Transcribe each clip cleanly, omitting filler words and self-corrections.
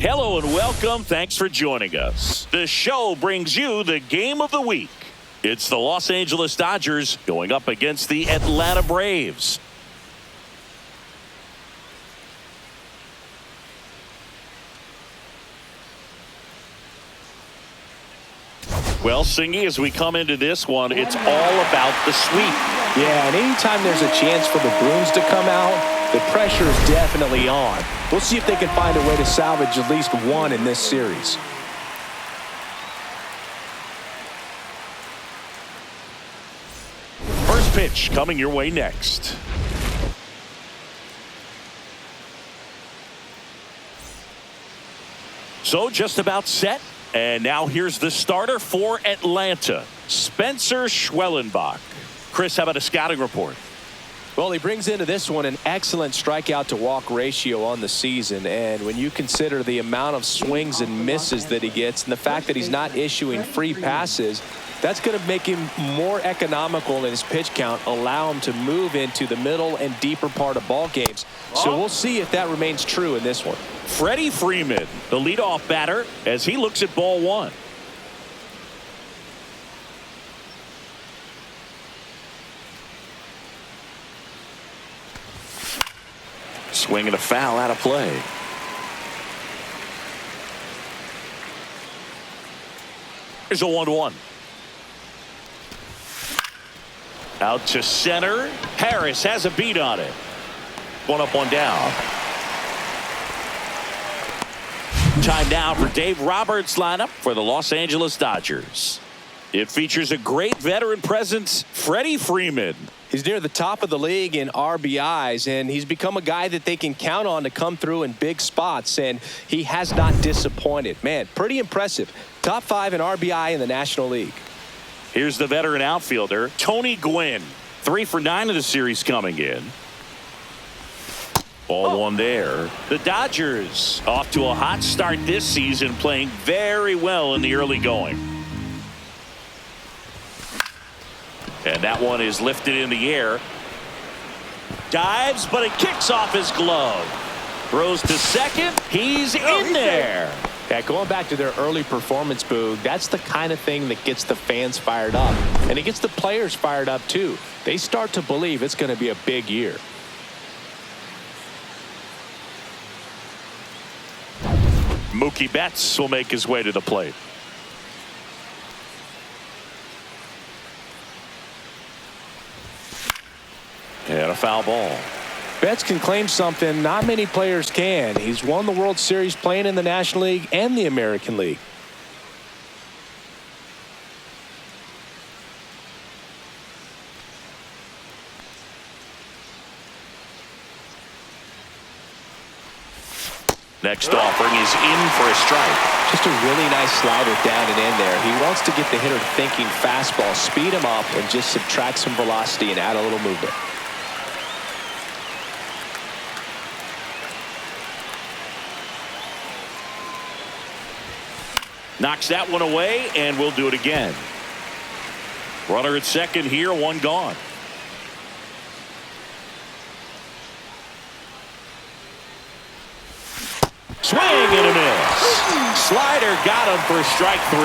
Hello and welcome. Thanks for joining us. The show brings you the game of the week. It's the Los Angeles Dodgers going up against the Atlanta Braves. Well, Singy, as we come into this one, it's all about the sweep. Yeah, and anytime there's a chance for the Bruins to come out, the pressure is definitely on. We'll see if they can find a way to salvage at least one in this series. First pitch coming your way next. So just about set. And now here's the starter for Atlanta, Spencer Schwellenbach. Chris, how about a scouting report? Well, he brings into this one an excellent strikeout to walk ratio on the season. And when you consider the amount of swings and misses that he gets and the fact that he's not issuing free passes, that's going to make him more economical in his pitch count, allow him to move into the middle and deeper part of ball games. So we'll see if that remains true in this one. Freddie Freeman, the leadoff batter, as he looks at ball one. Swing and a foul out of play. Here's a 1-1. Out to center. Harris has a beat on it. One up, one down. Time now for Dave Roberts' lineup for the Los Angeles Dodgers. It features a great veteran presence, Freddie Freeman. He's near the top of the league in RBIs, and he's become a guy that they can count on to come through in big spots, and he has not disappointed. Man, pretty impressive. Top 5 in RBI in the National League. Here's the veteran outfielder, Tony Gwynn. 3 for 9 of the series coming in. Ball one there. The Dodgers off to a hot start this season, playing very well in the early going. And that one is lifted in the air. Dives, but it kicks off his glove. Throws to second. He's in there. Yeah, going back to their early performance, Boog, that's the kind of thing that gets the fans fired up. And it gets the players fired up, too. They start to believe it's going to be a big year. Mookie Betts will make his way to the plate. And a foul ball. Betts can claim something not many players can. He's won the World Series playing in the National League and the American League. Next offering is in for a strike. Just a really nice slider down and in there. He wants to get the hitter thinking fastball, speed him up, and just subtract some velocity and add a little movement. Knocks that one away, and we'll do it again. Runner at second here, one gone. Swing and a miss. Slider got him for strike 3.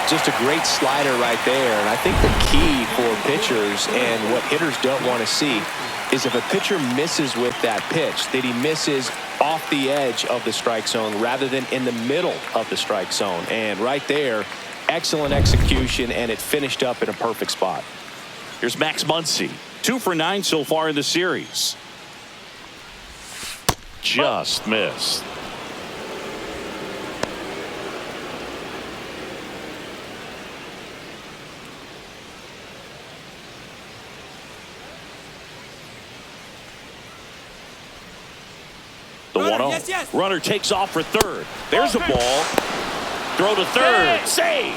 Just a great slider right there. And I think the key for pitchers and what hitters don't want to see is if a pitcher misses with that pitch, that he misses off the edge of the strike zone rather than in the middle of the strike zone. And right there, excellent execution, and it finished up in a perfect spot. Here's Max Muncy. 2 for 9 so far in the series. Just missed. The 1-0. Runner takes off for third. There's a ball. Throw to third. Save.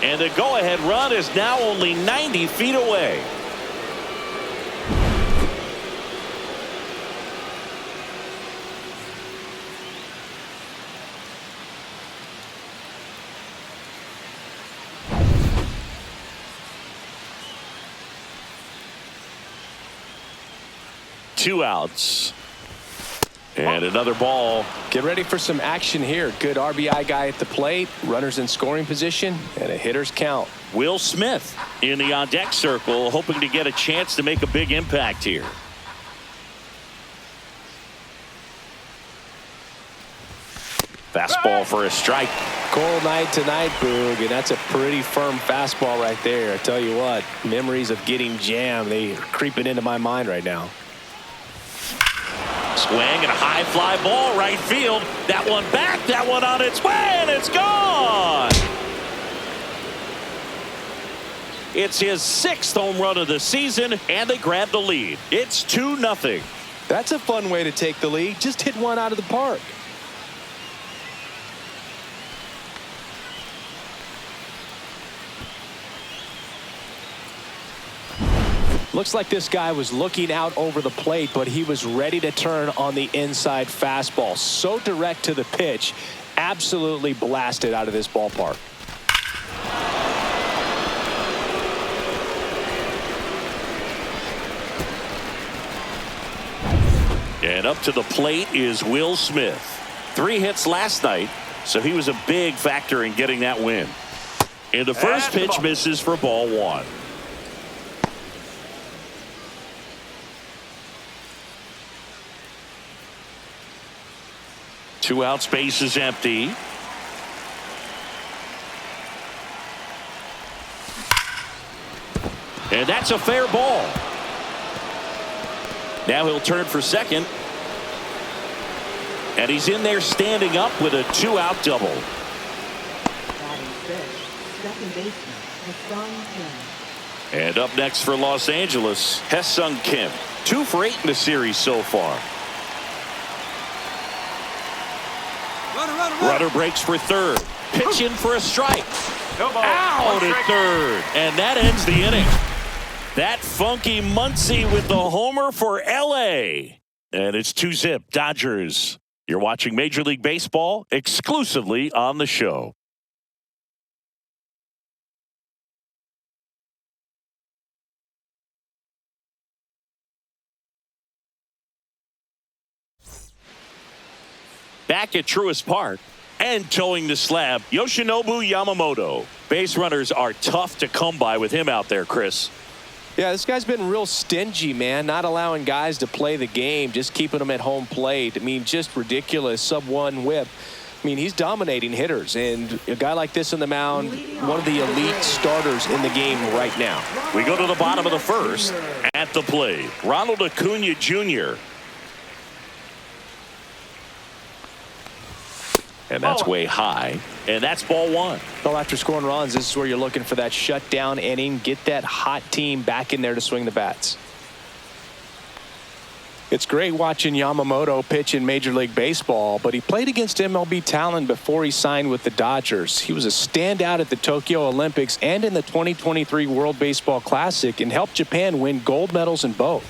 And the go-ahead run is now only 90 feet away. Two outs. And another ball. Get ready for some action here. Good RBI guy at the plate, runners in scoring position, and a hitter's count. Will Smith in the on-deck circle, hoping to get a chance to make a big impact here. Fastball for a strike. Cold night tonight, Boog, and that's a pretty firm fastball right there. I tell you what, memories of getting jammed, they are creeping into my mind right now. Swing and a high fly ball right field. That one back, that one on its way, and it's gone. It's his 6th home run of the season, and they grab the lead. It's 2-0. That's a fun way to take the lead. Just hit one out of the park. Looks like this guy was looking out over the plate, but he was ready to turn on the inside fastball. So direct to the pitch, absolutely blasted out of this ballpark. And up to the plate is Will Smith. 3 hits last night, so he was a big factor in getting that win. And the first pitch misses for ball 1. Two out, space is empty. And that's a fair ball. Now he'll turn for second. And he's in there standing up with a 2-out double. Second baseman, Kim. And up next for Los Angeles, Ha-Seong Kim. 2 for 8 in the series so far. Runner breaks for third. Pitch in for a strike. Out at third. And that ends the inning. That funky Muncy with the homer for L.A. And it's 2-0 Dodgers. You're watching Major League Baseball exclusively on the show. Back at Truist Park and towing the slab, Yoshinobu Yamamoto. Base runners are tough to come by with him out there, Chris. Yeah, this guy's been real stingy, man, not allowing guys to play the game, just keeping them at home plate. I mean, just ridiculous sub-1 whip. I mean, he's dominating hitters, and a guy like this on the mound, one of the elite starters in the game right now. We go to the bottom of the first. At the plate, Ronald Acuna Jr. And that's way high. And that's ball 1. Well, after scoring runs, this is where you're looking for that shutdown inning. Get that hot team back in there to swing the bats. It's great watching Yamamoto pitch in Major League Baseball, but he played against MLB talent before he signed with the Dodgers. He was a standout at the Tokyo Olympics and in the 2023 World Baseball Classic and helped Japan win gold medals in both.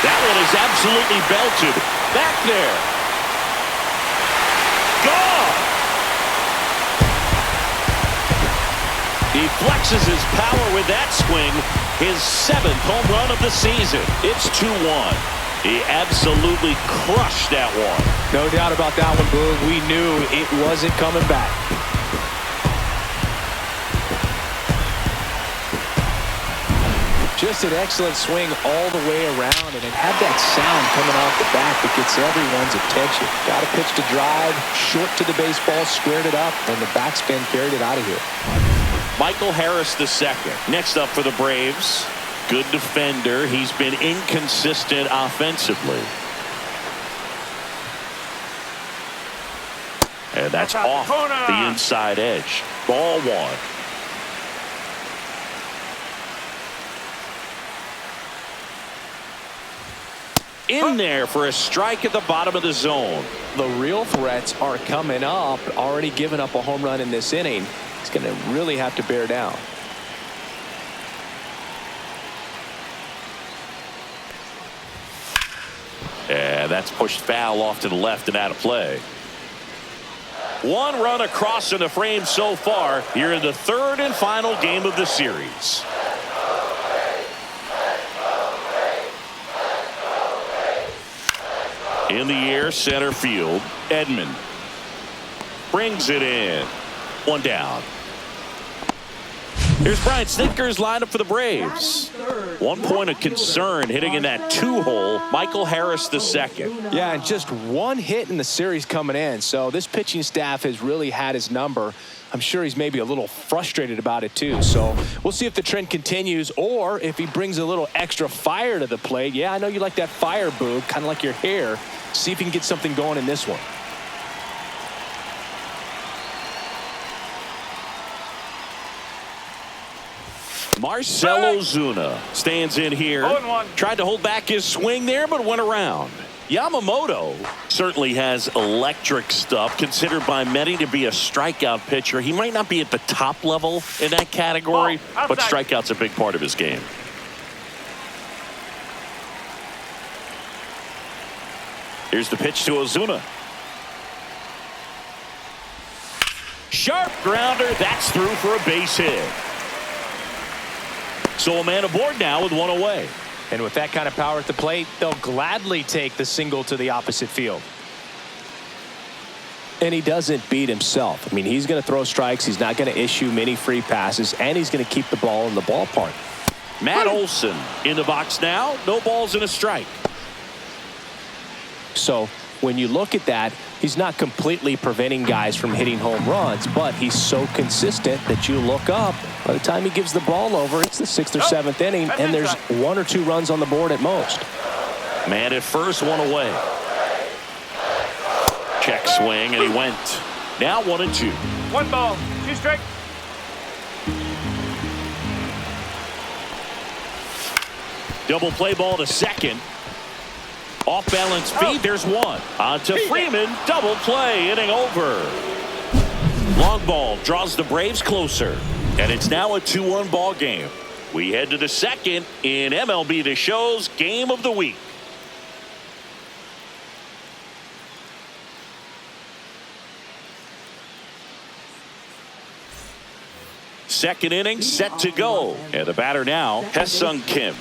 That one is absolutely belted. Back there. Gone. He flexes his power with that swing. His 7th home run of the season. It's 2-1. He absolutely crushed that one. No doubt about that one, Boog. We knew it wasn't coming back. Just an excellent swing all the way around, and it had that sound coming off the bat that gets everyone's attention. Got a pitch to drive, short to the baseball, squared it up, and the backspin carried it out of here. Michael Harris II. Next up for the Braves. Good defender. He's been inconsistent offensively. And that's off the inside edge. Ball 1. In there for a strike at the bottom of the zone. The real threats are coming up. Already given up a home run in this inning. He's going to really have to bear down. And that's pushed foul off to the left and out of play. 1 run across in the frame so far here in the 3rd and final game of the series. In the air, center field. Edman brings it in. One down. Here's Brian Snitker's lineup for the Braves. 1 point of concern hitting in that 2-hole. Michael Harris the second. Yeah, and just one hit in the series coming in. So this pitching staff has really had his number. I'm sure he's maybe a little frustrated about it too. So we'll see if the trend continues or if he brings a little extra fire to the plate. Yeah, I know you like that fire, Boog, kind of like your hair. See if he can get something going in this one. Marcell Ozuna stands in here. Tried to hold back his swing there, but went around. Yamamoto certainly has electric stuff, considered by many to be a strikeout pitcher. He might not be at the top level in that category, but strikeout's a big part of his game. Here's the pitch to Ozuna. Sharp grounder. That's through for a base hit. So a man aboard now with one away. And with that kind of power at the plate, they'll gladly take the single to the opposite field. And he doesn't beat himself. I mean, he's going to throw strikes. He's not going to issue many free passes, and he's going to keep the ball in the ballpark. Matt Olson in the box now. No balls and a strike. So when you look at that, he's not completely preventing guys from hitting home runs, but he's so consistent that you look up. By the time he gives the ball over, it's the 6th or 7th inning, and there's 1 or 2 runs on the board at most. Man at first, one away. Check swing, and he went. Now 1-2. 1 ball, 2 strikes. Double play ball to second. Off balance feed, there's one. On to Freeman, double play, inning over. Long ball draws the Braves closer, and it's now a 2-1 ball game. We head to the second in MLB The Show's Game of the Week. Second inning set to go, and the batter now, Ha-Seong Kim.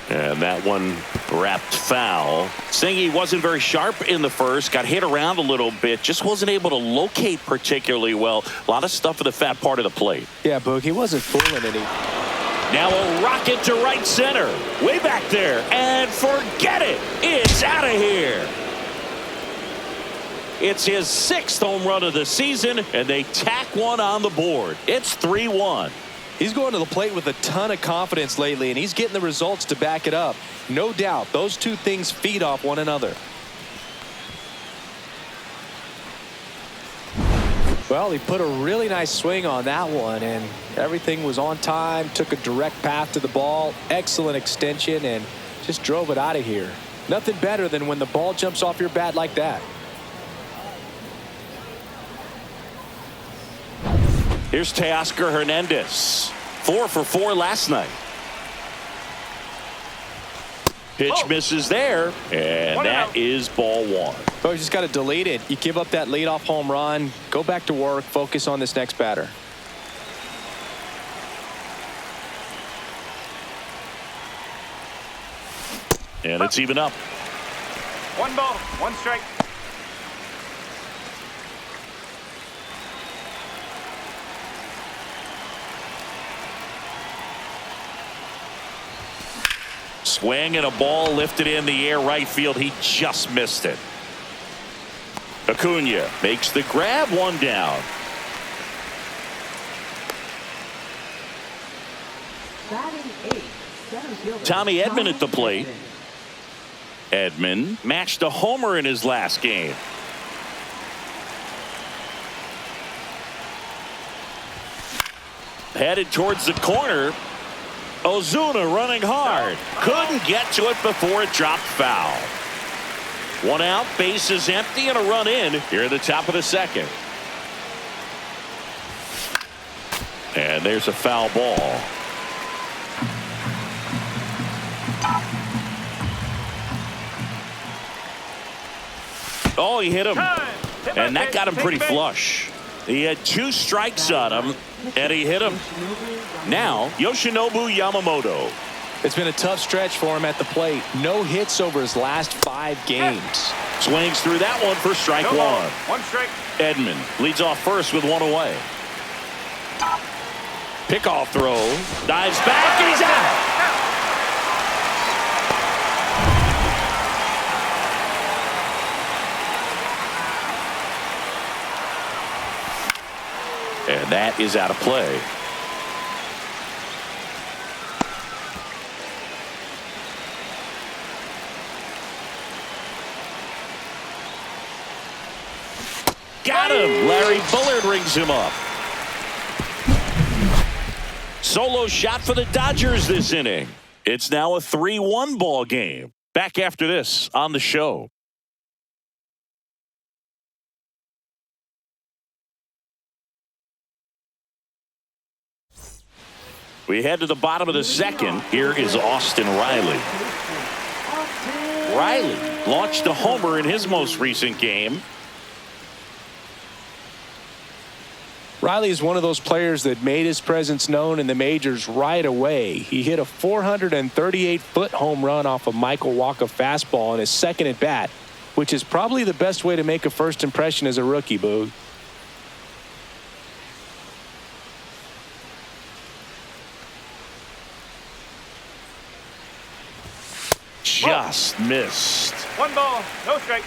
And that one wrapped foul. Singy wasn't very sharp in the first. Got hit around a little bit. Just wasn't able to locate particularly well. A lot of stuff in the fat part of the plate. Yeah, Boog, he wasn't fooling any. Now a rocket to right center. Way back there. And forget it. It's out of here. It's his 6th home run of the season, and they tack one on the board. It's 3-1. He's going to the plate with a ton of confidence lately, and he's getting the results to back it up. No doubt, those two things feed off one another. Well, he put a really nice swing on that one, and everything was on time, took a direct path to the ball, excellent extension, and just drove it out of here. Nothing better than when the ball jumps off your bat like that. Here's Teoscar Hernandez. 4 for 4 last night. Pitch misses there, and that is ball 1. Oh, you just got to delete it. You give up that leadoff home run, go back to work, focus on this next batter. And it's even up. 1 ball, 1 strike. Swing and a ball lifted in the air right field. He just missed it. Acuna makes the grab, 1 down. Tommy Edman at the plate. Edman matched a homer in his last game. Headed towards the corner. Ozuna running hard. Couldn't get to it before it dropped foul. 1 out, bases empty, and a run in here at the top of the second. And there's a foul ball. Oh, he hit him. And that got him pretty flush. He had 2 strikes on him, and he hit him. Now, Yoshinobu Yamamoto. It's been a tough stretch for him at the plate. No hits over his last 5 games. Swings through that one for strike 1. 1 strike. Edman leads off first with 1 away. Pickoff throw. Dives back, and he's out. And that is out of play. Got him. Larry Bullard rings him up. Solo shot for the Dodgers this inning. It's now a 3-1 ball game. Back after this on the show. We head to the bottom of the second. Here is Austin Riley. Riley launched a homer in his most recent game. Riley is one of those players that made his presence known in the majors right away. He hit a 438-foot home run off a Michael Wacha fastball in his second at bat, which is probably the best way to make a first impression as a rookie, Boog. Just missed. 1 ball, no strike.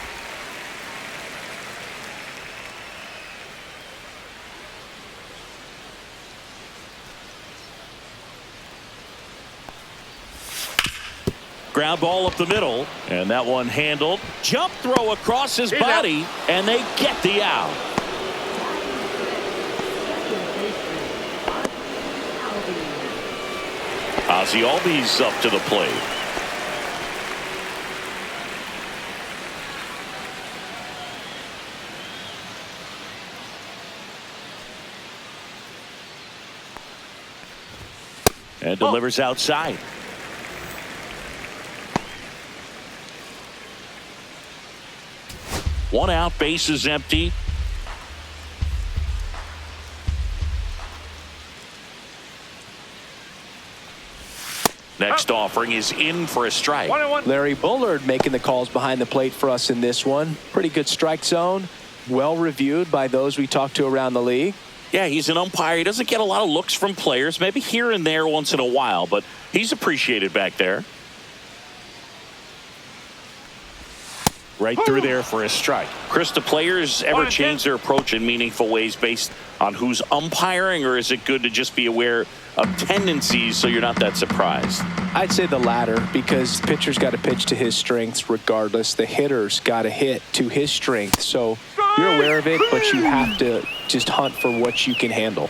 Ground ball up the middle, and that one handled. Jump throw across his body, and they get the out. Ozzie Albies up to the plate. And delivers outside. One out, base is empty. Next offering is in for a strike. 1-1. Larry Bullard making the calls behind the plate for us in this one. Pretty good strike zone. Well reviewed by those we talked to around the league. Yeah, he's an umpire. He doesn't get a lot of looks from players, maybe here and there once in a while, but he's appreciated back there. Right through there for a strike. Chris, do players ever change their approach in meaningful ways based on who's umpiring, or is it good to just be aware of tendencies so you're not that surprised? I'd say the latter, because the pitcher's got to pitch to his strengths regardless. The hitter's got to hit to his strength. So you're aware of it, but you have to just hunt for what you can handle.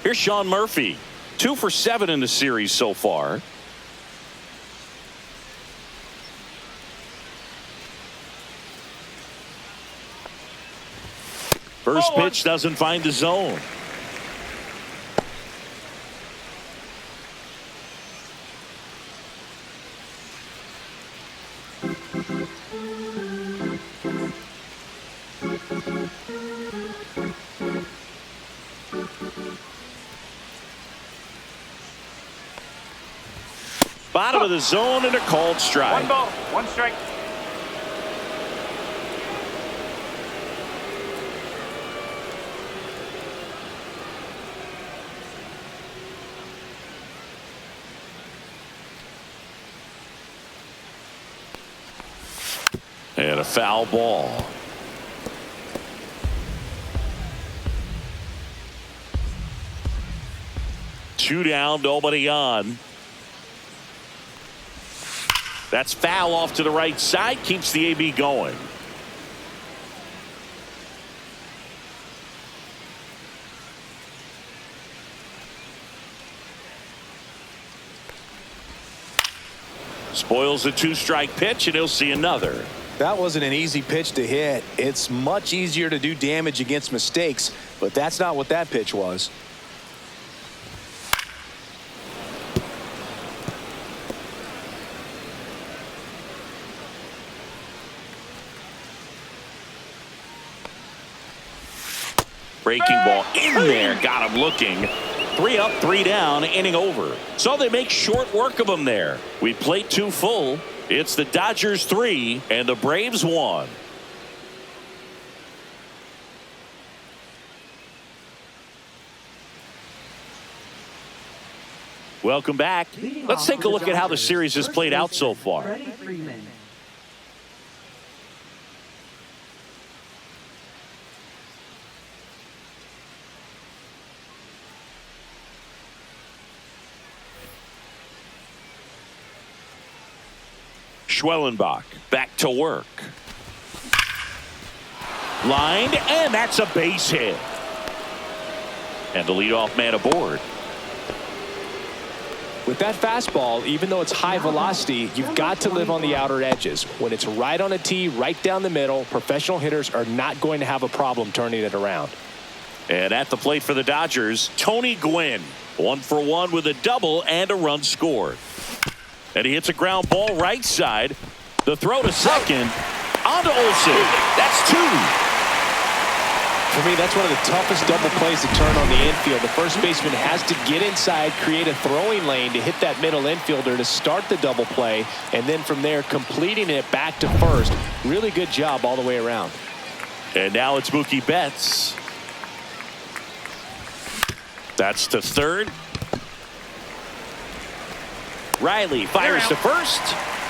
Here's Sean Murphy. 2 for 7 in the series so far. First pitch doesn't find the zone. Bottom of the zone and a called strike. 1 ball, 1 strike. And a foul ball. Two down, nobody on. That's foul off to the right side, keeps the AB going. Spoils the 2-strike pitch, and he'll see another. That wasn't an easy pitch to hit. It's much easier to do damage against mistakes, but that's not what that pitch was. Breaking ball in there. Got him looking. 3 up, 3 down, inning over. So they make short work of him there. We played 2 full. It's the Dodgers 3 and the Braves 1. Welcome back. Let's take a look at how the series has played out so far. Schwellenbach back to work. Lined, and that's a base hit. And the leadoff man aboard. With that fastball, even though it's high velocity, you've got to live on the outer edges. When it's right on a tee, right down the middle, professional hitters are not going to have a problem turning it around. And at the plate for the Dodgers, Tony Gwynn. 1 for 1 with a double and a run scored. And he hits a ground ball right side. The throw to second. On to Olsen. That's 2. For me, that's one of the toughest double plays to turn on the infield. The first baseman has to get inside, create a throwing lane to hit that middle infielder to start the double play, and then from there completing it back to first. Really good job all the way around. And now it's Mookie Betts. That's to third. Riley fires to first,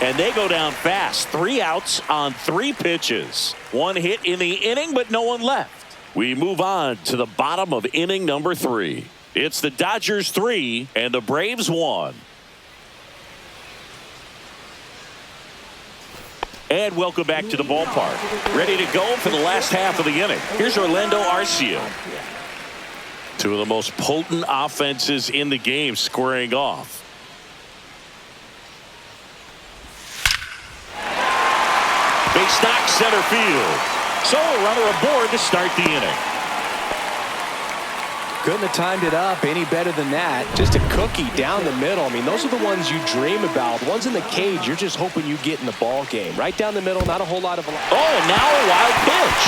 and they go down fast. 3 outs on 3 pitches. 1 hit in the inning, but no one left. We move on to the bottom of inning number 3. It's the Dodgers 3 and the Braves 1. And welcome back to the ballpark. Ready to go for the last half of the inning. Here's Orlando Arcia. 2 of the most potent offenses in the game squaring off. Base knock center field. So a runner aboard to start the inning. Couldn't have timed it up any better than that. Just a cookie down the middle. I mean, those are the ones you dream about. Ones in the cage, you're just hoping you get in the ball game. Right down the middle, not a whole lot of... Oh, and now a wild pitch.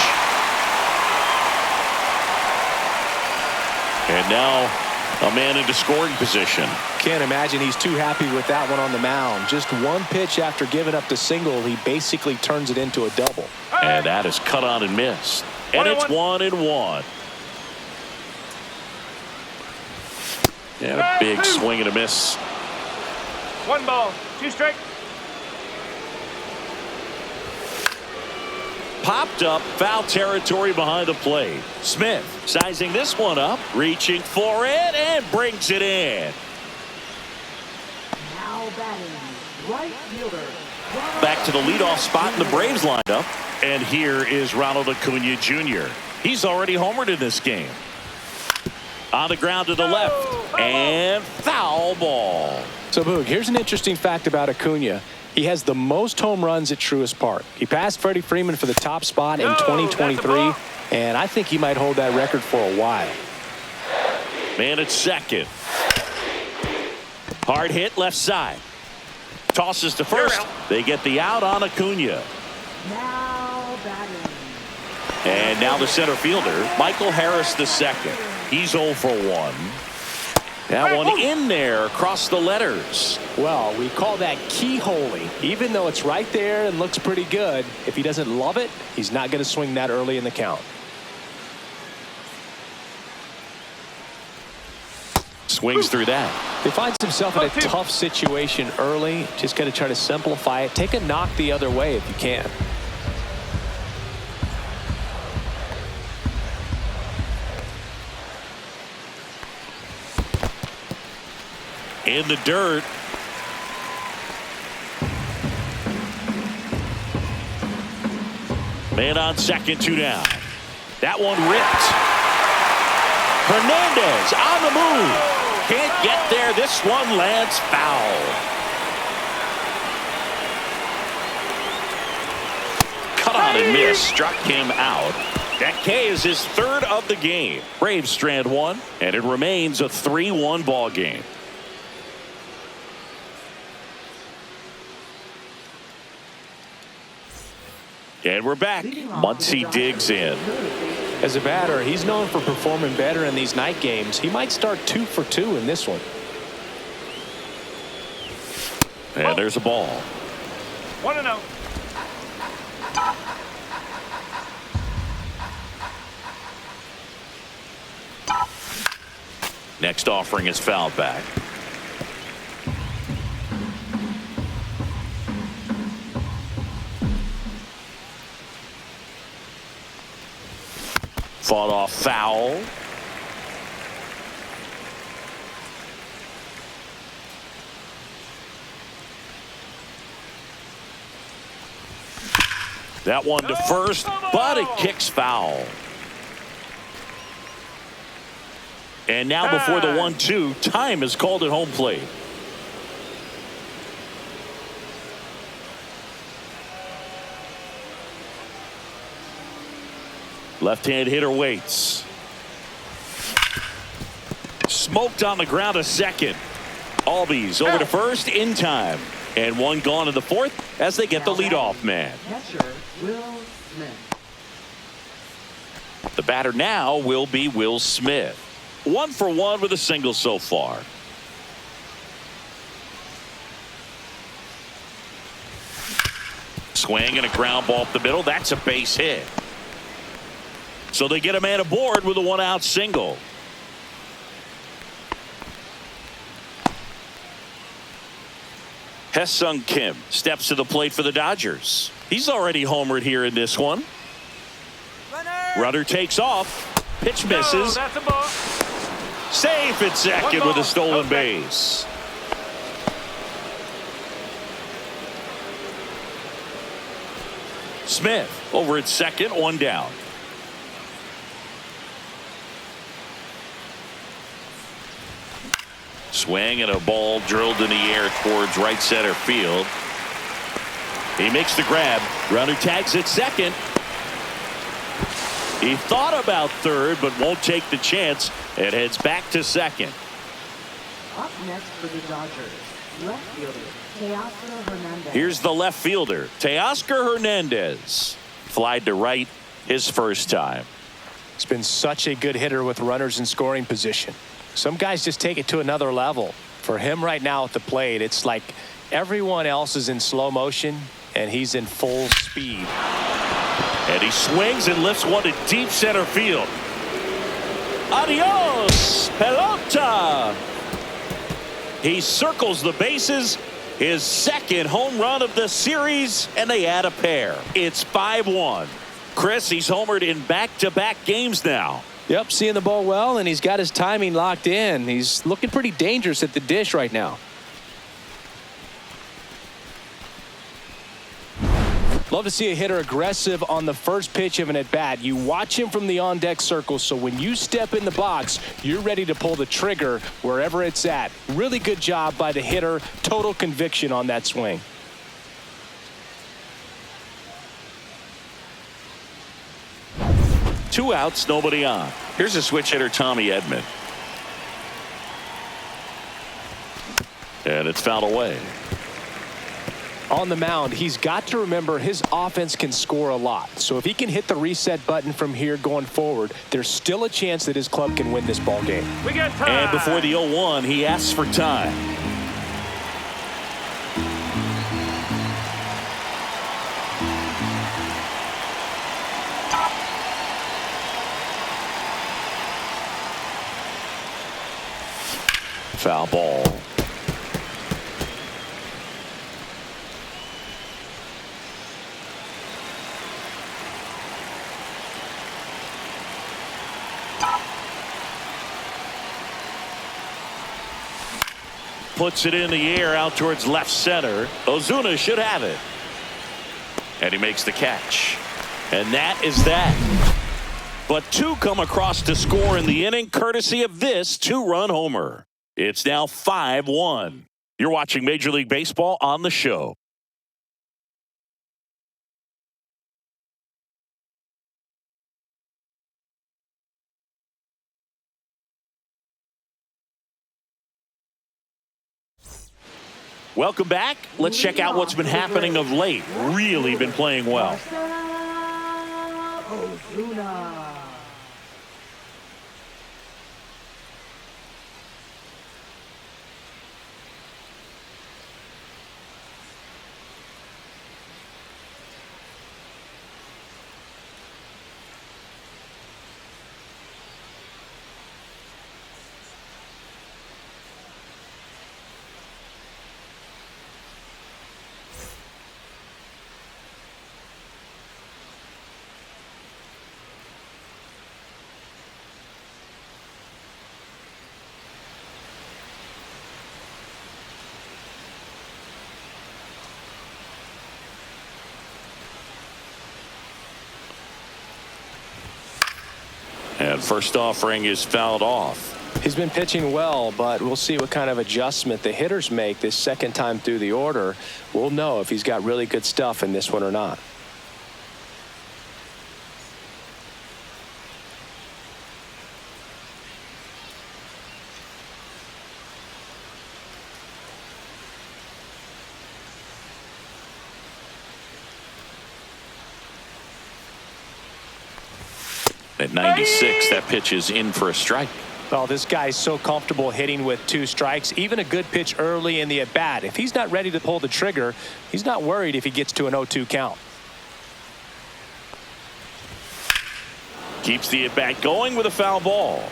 And now a man into scoring position. Can't imagine he's too happy with that one on the mound. Just 1 pitch after giving up the single, he basically turns it into a double. And that is cut on and missed. And it's 1-1. And a big swing and a miss. 1 ball, 2 strikes. Popped up, foul territory behind the plate. Smith sizing this one up, reaching for it, and brings it in. Now batting, right fielder. Back to the leadoff spot in the Braves lineup. And here is Ronald Acuna Jr. He's already homered in this game. On the ground to the left. And foul ball. So, Boog, here's an interesting fact about Acuna. He has the most home runs at Truist Park. He passed Freddie Freeman for the top spot in 2023. And I think he might hold that record for a while. Man at second. Hard hit left side. Tosses to first. They get the out on Acuna. Now batting. And now the center fielder, Michael Harris the second. He's 0 for 1. That one in there across the letters. Well, we call that keyholing. Even though it's right there and looks pretty good, if he doesn't love it, he's not going to swing that early in the count. Swings through that. He finds himself in a tough situation early. Just got to try to simplify it. Take a knock the other way if you can. In the dirt. Man on second, 2 down. That one ripped. Hernandez on the move. Can't get there. This one lands foul. Cut on and miss. Struck him out. That K is his 3rd of the game. Braves strand 1, and it remains a 3-1 ball game. And we're back. Muncy digs in. As a batter, he's known for performing better in these night games. He might start 2 for 2 in this one. And there's a ball. 1-0. Next offering is fouled back. Fought off foul. That one to first, but it kicks foul. And now before the 1-2, time is called at home plate. Left-hand hitter waits. Smoked on the ground a second. Albies over to first in time. And one gone in the fourth as they get the leadoff man. Catcher Will Smith. The batter now will be Will Smith. 1 for 1 with a single so far. Swing and a ground ball up the middle. That's a base hit. So they get a man aboard with a 1-out single. Hesung Kim steps to the plate for the Dodgers. He's already homered here in this one. Runner takes off. Pitch misses. That's a ball. Safe at second with a stolen base. Smith over at second, 1 down. Swing and a ball drilled in the air towards right center field. He makes the grab. Runner tags at second. He thought about third but won't take the chance and heads back to second. Up next for the Dodgers, left fielder Teoscar Hernandez. Here's the left fielder, Teoscar Hernandez. Flied to right his first time. He's been such a good hitter with runners in scoring position. Some guys just take it to another level. For him right now at the plate, it's like everyone else is in slow motion and he's in full speed. And he swings and lifts one to deep center field. Adios, pelota. He circles the bases. His second home run of the series, and they add a pair. It's 5-1. Chris, he's homered in back-to-back games now. Yep, seeing the ball well, and he's got his timing locked in. He's looking pretty dangerous at the dish right now. Love to see a hitter aggressive on the first pitch of an at-bat. You watch him from the on-deck circle, so when you step in the box, you're ready to pull the trigger wherever it's at. Really good job by the hitter. Total conviction on that swing. Two outs, nobody on. Here's a switch hitter, Tommy Edman. And it's fouled away. On the mound, he's got to remember his offense can score a lot. So if he can hit the reset button from here going forward, there's still a chance that his club can win this ball game. We got time. And before the 0-1, he asks for time. Foul ball. Puts it in the air out towards left center. Ozuna should have it. And he makes the catch. And that is that. But two come across to score in the inning courtesy of this two-run homer. It's now 5-1. You're watching Major League Baseball on the show. Welcome back. Let's check out what's been happening of late. Really been playing well. Ozuna. And first offering is fouled off. He's been pitching well, but we'll see what kind of adjustment the hitters make this second time through the order. We'll know if he's got really good stuff in this one or not. At 96, that pitch is in for a strike. Well, this guy's so comfortable hitting with 2 strikes. Even a good pitch early in the at-bat. If he's not ready to pull the trigger, he's not worried if he gets to an 0-2 count. Keeps the at-bat going with a foul ball.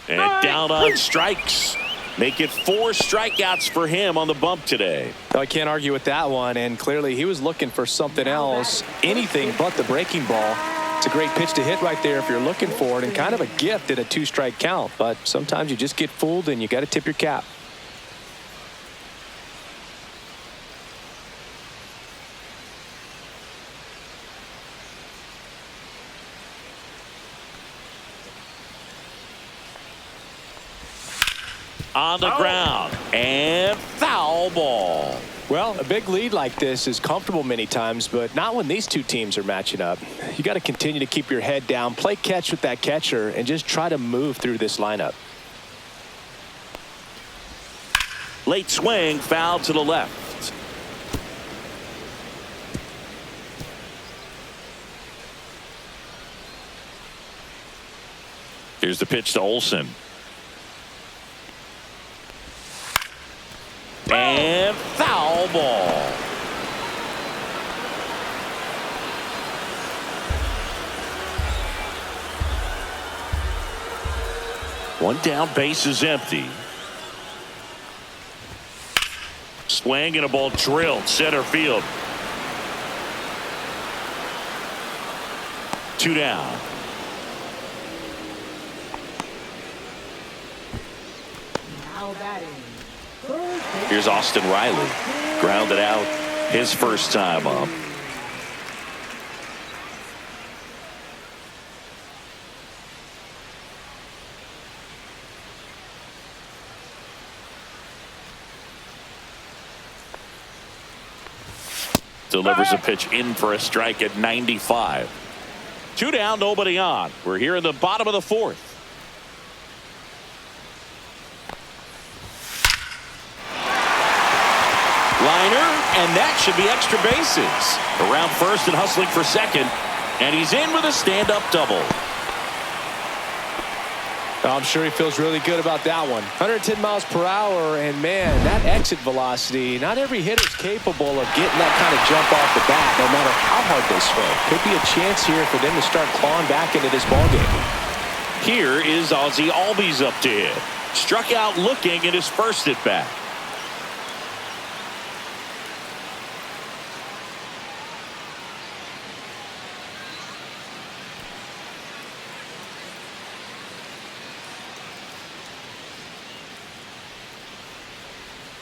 And down on strikes. Make it 4 strikeouts for him on the bump today. I can't argue with that one, and clearly he was looking for something else, anything but the breaking ball. It's a great pitch to hit right there if you're looking for it, and kind of a gift at a 2-strike count. But sometimes you just get fooled and you got to tip your cap. On the ground and foul ball. Well, a big lead like this is comfortable many times, but not when these two teams are matching up. You got to continue to keep your head down, play catch with that catcher, and just try to move through this lineup. Late swing, foul to the left. Here's the pitch to Olsen. And foul ball. One down, base is empty. Swing and a ball drilled center field. 2 down. Now batting. Here's Austin Riley. Grounded out his first time up. Delivers a pitch in for a strike at 95. 2 down, nobody on. We're here in the bottom of the 4th. Liner, and that should be extra bases. Around first and hustling for second, and he's in with a stand-up double. I'm sure he feels really good about that one. 110 miles per hour, and man, that exit velocity, not every hitter's capable of getting that kind of jump off the bat, no matter how hard they swing. Could be a chance here for them to start clawing back into this ballgame. Here is Ozzie Albies up to hit. Struck out looking at his first at-bat.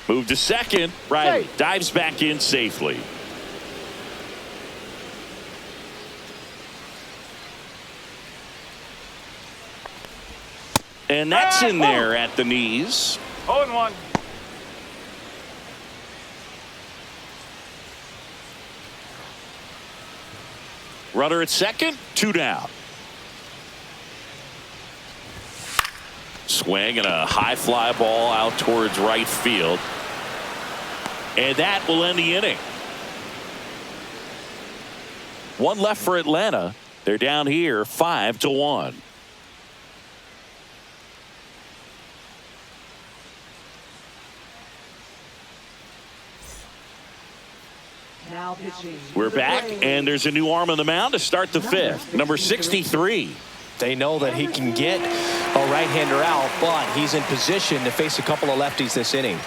Move to second. Riley dives back in safely. And that's in there at the knees. 0-1. Runner at second, 2 down. Swing and a high fly ball out towards right field. And that will end the inning. 1 left for Atlanta. They're down here 5-1. Now pitching. We're back, and there's a new arm on the mound to start the 5th. Number 63. They know that he can get a right-hander out, but he's in position to face a couple of lefties this inning.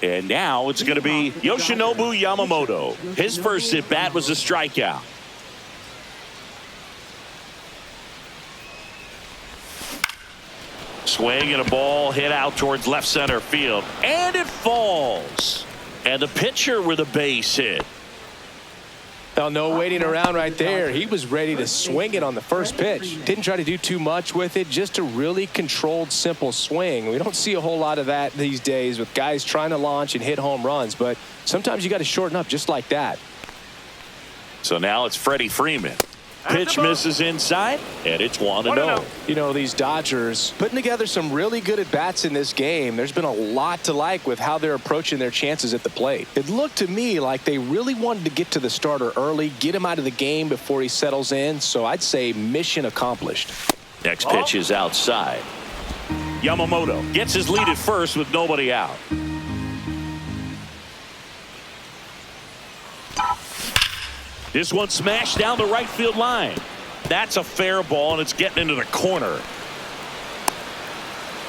And now it's going to be Yoshinobu Yamamoto. His first at-bat was a strikeout. Swing and a ball hit out towards left center field. And it falls. And the pitcher with a base hit. Well, no waiting around right there. He was ready to swing it on the first pitch. Didn't try to do too much with it. Just a really controlled, simple swing. We don't see a whole lot of that these days with guys trying to launch and hit home runs. But sometimes you got to shorten up just like that. So now it's Freddie Freeman. Pitch misses inside, and it's 1-0. You know, these Dodgers putting together some really good at-bats in this game. There's been a lot to like with how they're approaching their chances at the plate. It looked to me like they really wanted to get to the starter early, get him out of the game before he settles in. So I'd say mission accomplished. Next pitch is outside. Yamamoto gets his lead at first with nobody out. This one smashed down the right field line. That's a fair ball, and it's getting into the corner.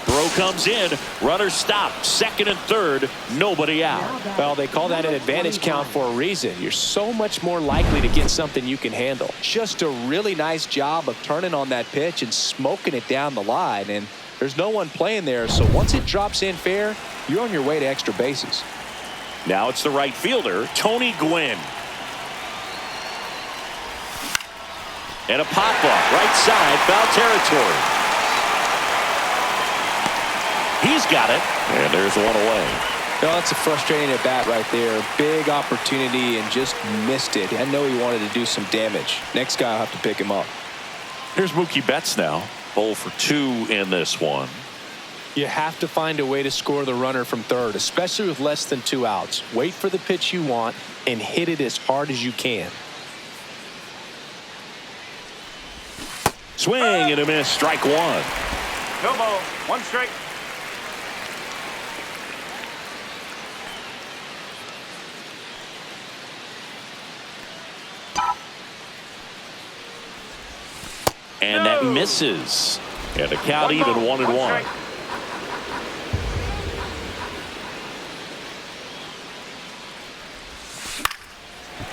Throw comes in. Runner stopped. Second and third. Nobody out. Well, they call that an advantage count for a reason. You're so much more likely to get something you can handle. Just a really nice job of turning on that pitch and smoking it down the line. And there's no one playing there, so once it drops in fair, you're on your way to extra bases. Now it's the right fielder, Tony Gwynn. And a pop-up, right side, foul territory. He's got it, and there's one away. Well, that's a frustrating at bat right there. Big opportunity and just missed it. I know he wanted to do some damage. Next guy will have to pick him up. Here's Mookie Betts now. 0 for 2 in this one. You have to find a way to score the runner from third, especially with less than 2 outs. Wait for the pitch you want and hit it as hard as you can. Swing and a miss, strike one. No ball, 1 strike. And that misses. And the count even 1-1.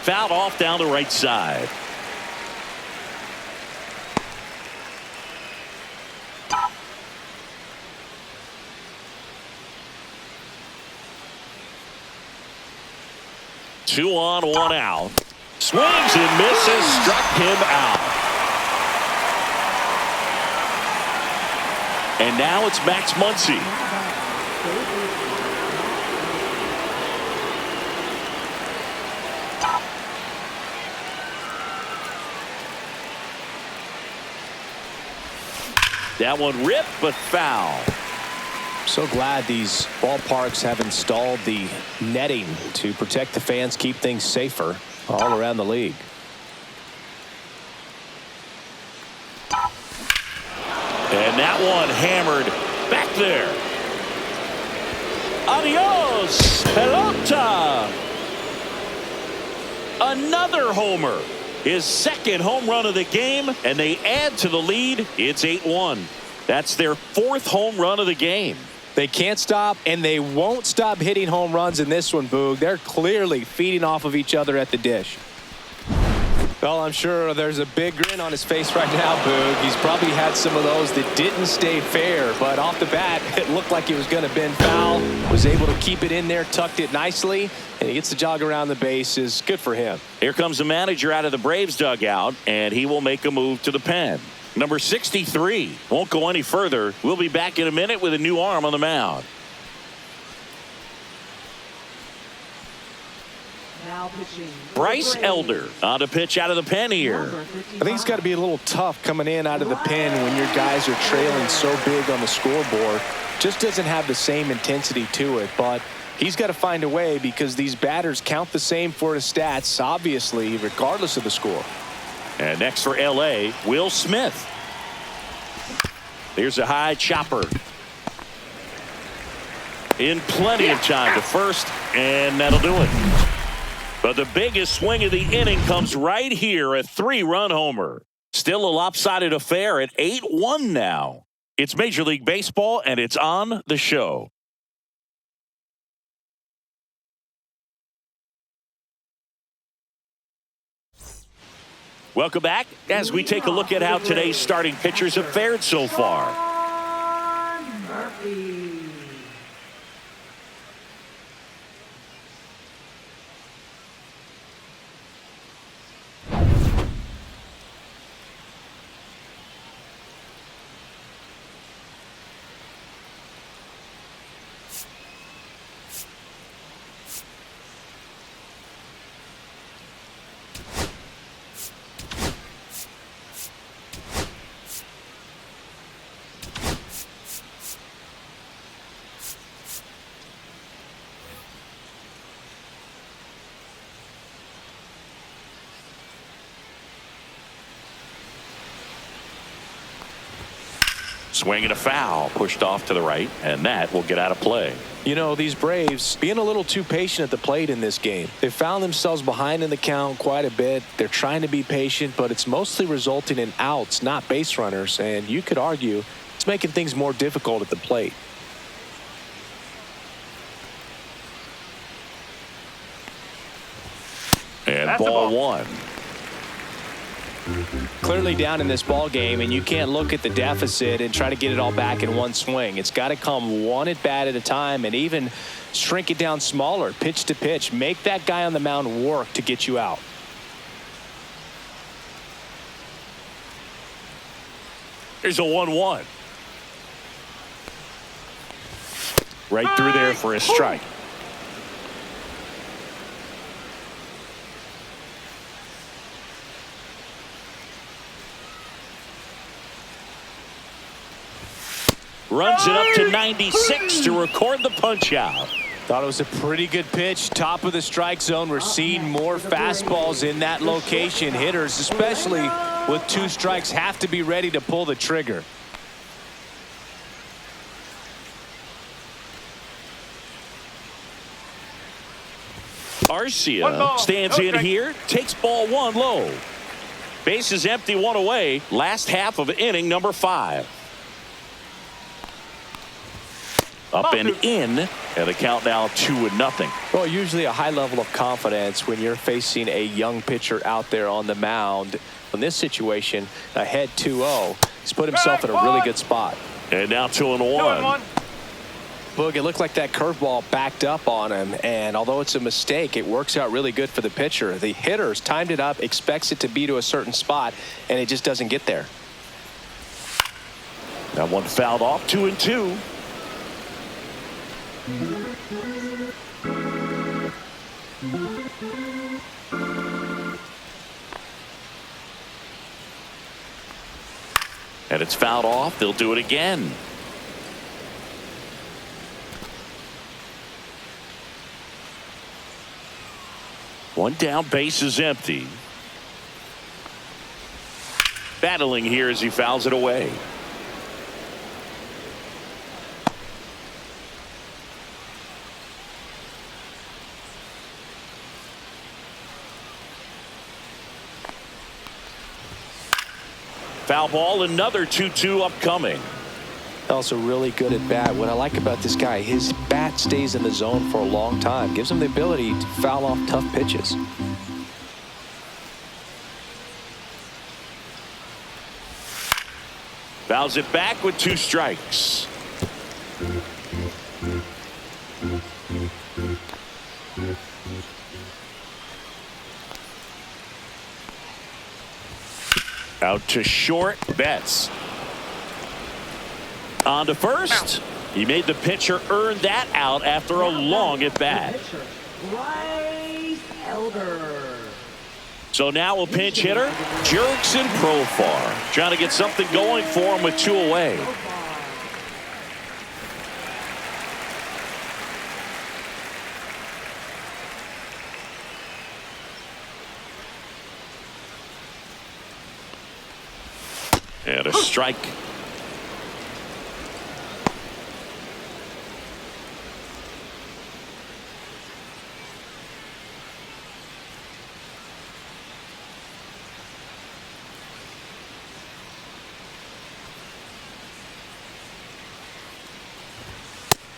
Fouled off down the right side. Two on, 1 out. Swings and misses, struck him out. And now it's Max Muncy. That one ripped, but foul. So glad these ballparks have installed the netting to protect the fans, keep things safer all around the league. And that one hammered back there. Adios, pelota. Another homer. His second home run of the game, and they add to the lead. It's 8-1. That's their 4th home run of the game. They can't stop, and they won't stop hitting home runs in this one, Boog. They're clearly feeding off of each other at the dish. Well, I'm sure there's a big grin on his face right now, Boog. He's probably had some of those that didn't stay fair, but off the bat, it looked like he was going to bend foul. Was able to keep it in there, tucked it nicely, and he gets the jog around the bases. Good for him. Here comes the manager out of the Braves dugout, and he will make a move to the pen. Number 63 won't go any further. We'll be back in a minute with a new arm on the mound. Now pitching. Bryce Elder on to pitch out of the pen here. I think it's got to be a little tough coming in out of the pen when your guys are trailing so big on the scoreboard. Just doesn't have the same intensity to it, but he's got to find a way because these batters count the same for his stats, obviously, regardless of the score. And next for L.A., Will Smith. Here's a high chopper. In plenty of time to first, and that'll do it. But the biggest swing of the inning comes right here, a 3-run homer. Still a lopsided affair at 8-1 now. It's Major League Baseball, and it's on the show. Welcome back as we take a look at how today's starting pitchers have fared so far. Murphy. Swing and a foul, pushed off to the right, and that will get out of play. You know, these Braves being a little too patient at the plate in this game. They found themselves behind in the count quite a bit. They're trying to be patient, but it's mostly resulting in outs, not base runners. And you could argue it's making things more difficult at the plate. And That's ball the ball. one. Clearly down in this ball game, and you can't look at the deficit and try to get it all back in one swing. It's got to come one at bat at a time, and even shrink it down smaller, pitch to pitch. Make that guy on the mound work to get you out. Here's a 1-1. Right through there for a strike. Runs it up to 96 to record the punch out. Thought it was a pretty good pitch. Top of the strike zone. We're seeing more fastballs in that location. Hitters, especially with 2 strikes, have to be ready to pull the trigger. Arcia stands in here, takes ball 1 low. Base is empty, 1 away. Last half of inning number 5. Up and in, and the count now 2-0. Well, usually a high level of confidence when you're facing a young pitcher out there on the mound. In this situation, ahead 2-0. He's put himself in a really good spot. And now 2-1. Boog, it looked like that curveball backed up on him, and although it's a mistake, it works out really good for the pitcher. The hitter's timed it up, expects it to be to a certain spot, and it just doesn't get there. That one fouled off, 2-2. And it's fouled off. They'll do it again. One down, base is empty. Battling here as he fouls it away. Foul ball, another 2-2 upcoming. Also really good at bat. What I like about this guy, his bat stays in the zone for a long time. Gives him the ability to foul off tough pitches. Fouls it back with 2 strikes. Out to short, Betts. On to first. He made the pitcher earn that out after a long at bat. So now a pinch hitter, Jurickson Profar, trying to get something going for him with 2 away. And a strike.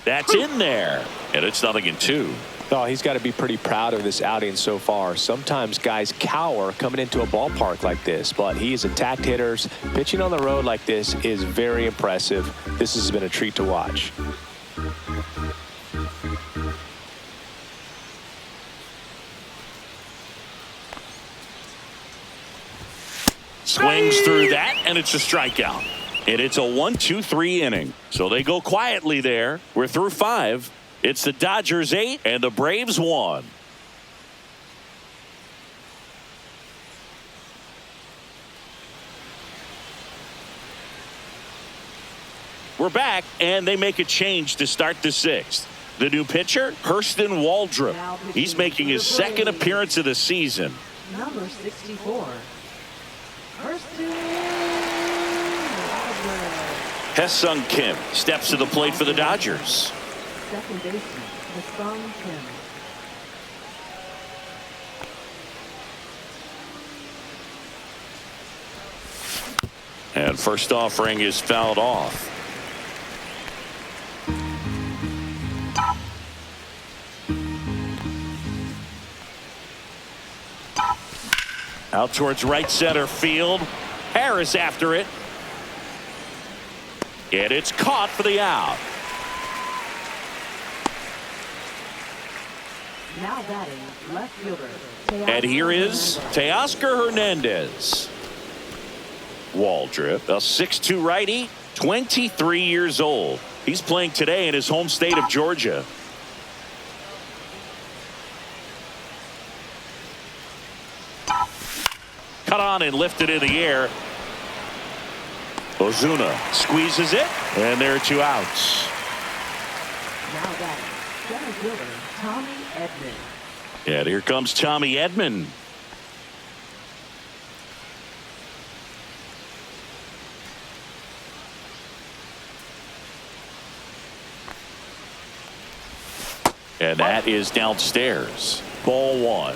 That's in there, and it's 0-2. Oh, he's got to be pretty proud of this outing so far. Sometimes guys cower coming into a ballpark like this, but he's attacked hitters. Pitching on the road like this is very impressive. This has been a treat to watch. Swings through that, and it's a strikeout. And it's a 1-2-3 inning. So they go quietly there. We're through 5. It's the Dodgers 8 and the Braves 1. We're back, and they make a change to start the 6th. The new pitcher, Hurston Waldrop. He's making his 2nd appearance of the season. Number 64. Hurston Waldrop. Hesung Kim steps to the plate for the Dodgers. Second baseman, Hesung Kim. And first offering is fouled off. Out towards right center field. Harris after it. And it's caught for the out. Now batting, left fielder. And here is Teoscar Hernandez. Waldrop, a 6'2" righty, 23 years old. He's playing today in his home state of Georgia. Cut on and lifted in the air. Ozuna squeezes it, and there are 2 outs. Now batting, center fielder, Tommy Edman. And here comes Tommy Edman. And that is downstairs. Ball 1.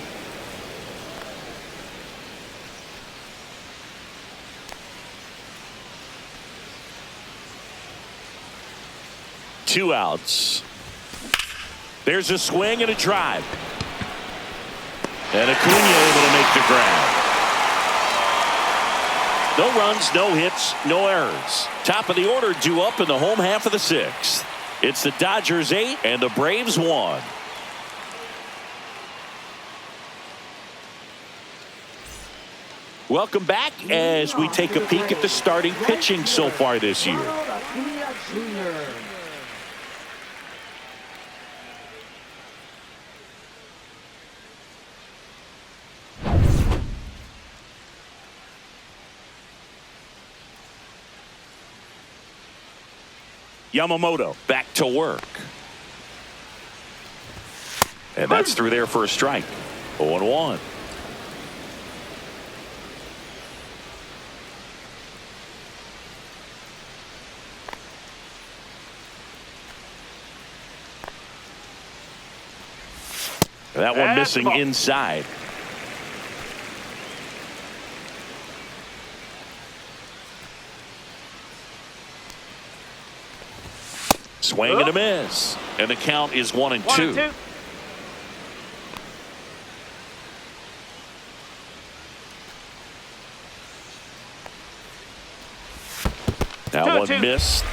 Two outs. There's a swing and a drive. And Acuna able to make the grab. No runs, no hits, no errors. Top of the order due up in the home half of the 6th. It's the Dodgers 8 and the Braves 1. Welcome back as we take a peek at the starting pitching so far this year. Acuna Jr. Yamamoto back to work. And that's through there for a strike. 0-1. That one missing inside. Swing and a miss. And the count is 1-2. That one missed.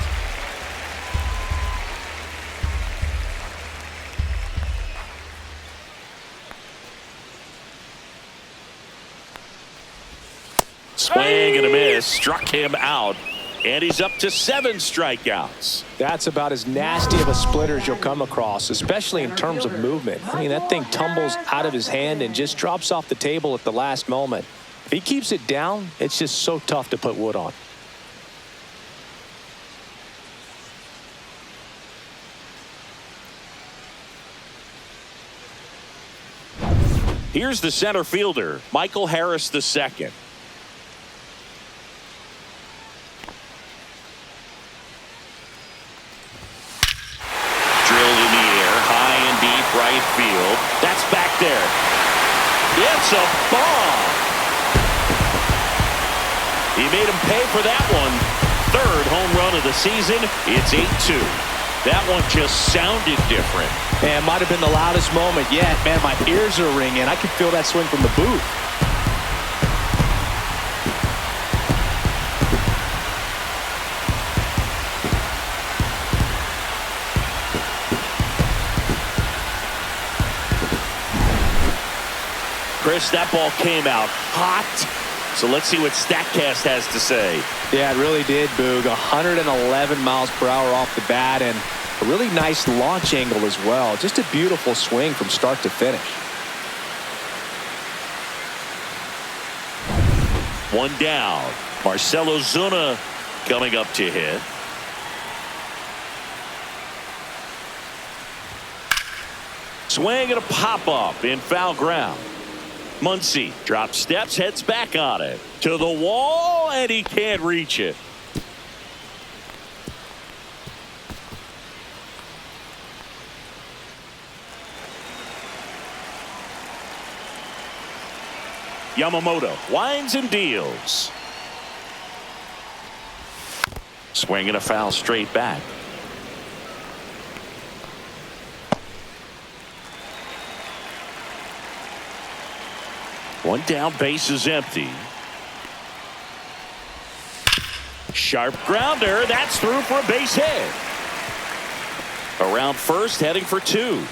Swing and a miss. Struck him out. And he's up to 7 strikeouts. That's about as nasty of a splitter as you'll come across, especially in terms of movement. I mean, that thing tumbles out of his hand and just drops off the table at the last moment. If he keeps it down, it's just so tough to put wood on. Here's the center fielder, Michael Harris II. Right field. That's back there. It's a ball. He made him pay for that one. 3rd home run of the season. It's 8-2. That one just sounded different. And it might have been the loudest moment yet. Man, my ears are ringing. I can feel that swing from the booth. Chris, that ball came out hot. So let's see what StatCast has to say. Yeah, it really did, Boog. 111 miles per hour off the bat and a really nice launch angle as well. Just a beautiful swing from start to finish. One down. Marcelo Zuna coming up to hit. Swing and a pop-up in foul ground. Muncy drops steps, heads back on it. To the wall, and he can't reach it. Yamamoto winds and deals. Swing and a foul straight back. One down, base is empty. Sharp grounder, that's through for a base hit. Around first, heading for two.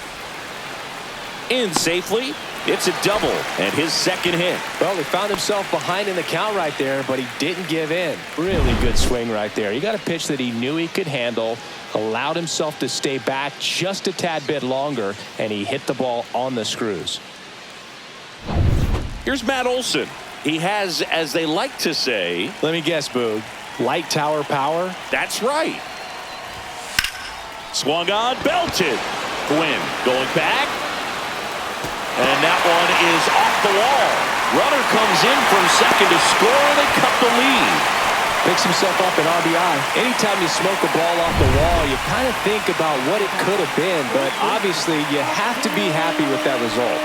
In safely, it's a double and his second hit. Well, he found himself behind in the count right there, but he didn't give in. Really good swing right there. He got a pitch that he knew he could handle, allowed himself to stay back just a tad bit longer, and he hit the ball on the screws. Here's Matt Olson. He has, as they like to say, let me guess, Boog, light tower power? That's right. Swung on, belted. Gwynn going back. And that one is off the wall. Runner comes in from second to score. They cut the lead. Picks himself up an RBI. Anytime you smoke a ball off the wall, you kind of think about what it could have been. But obviously, you have to be happy with that result.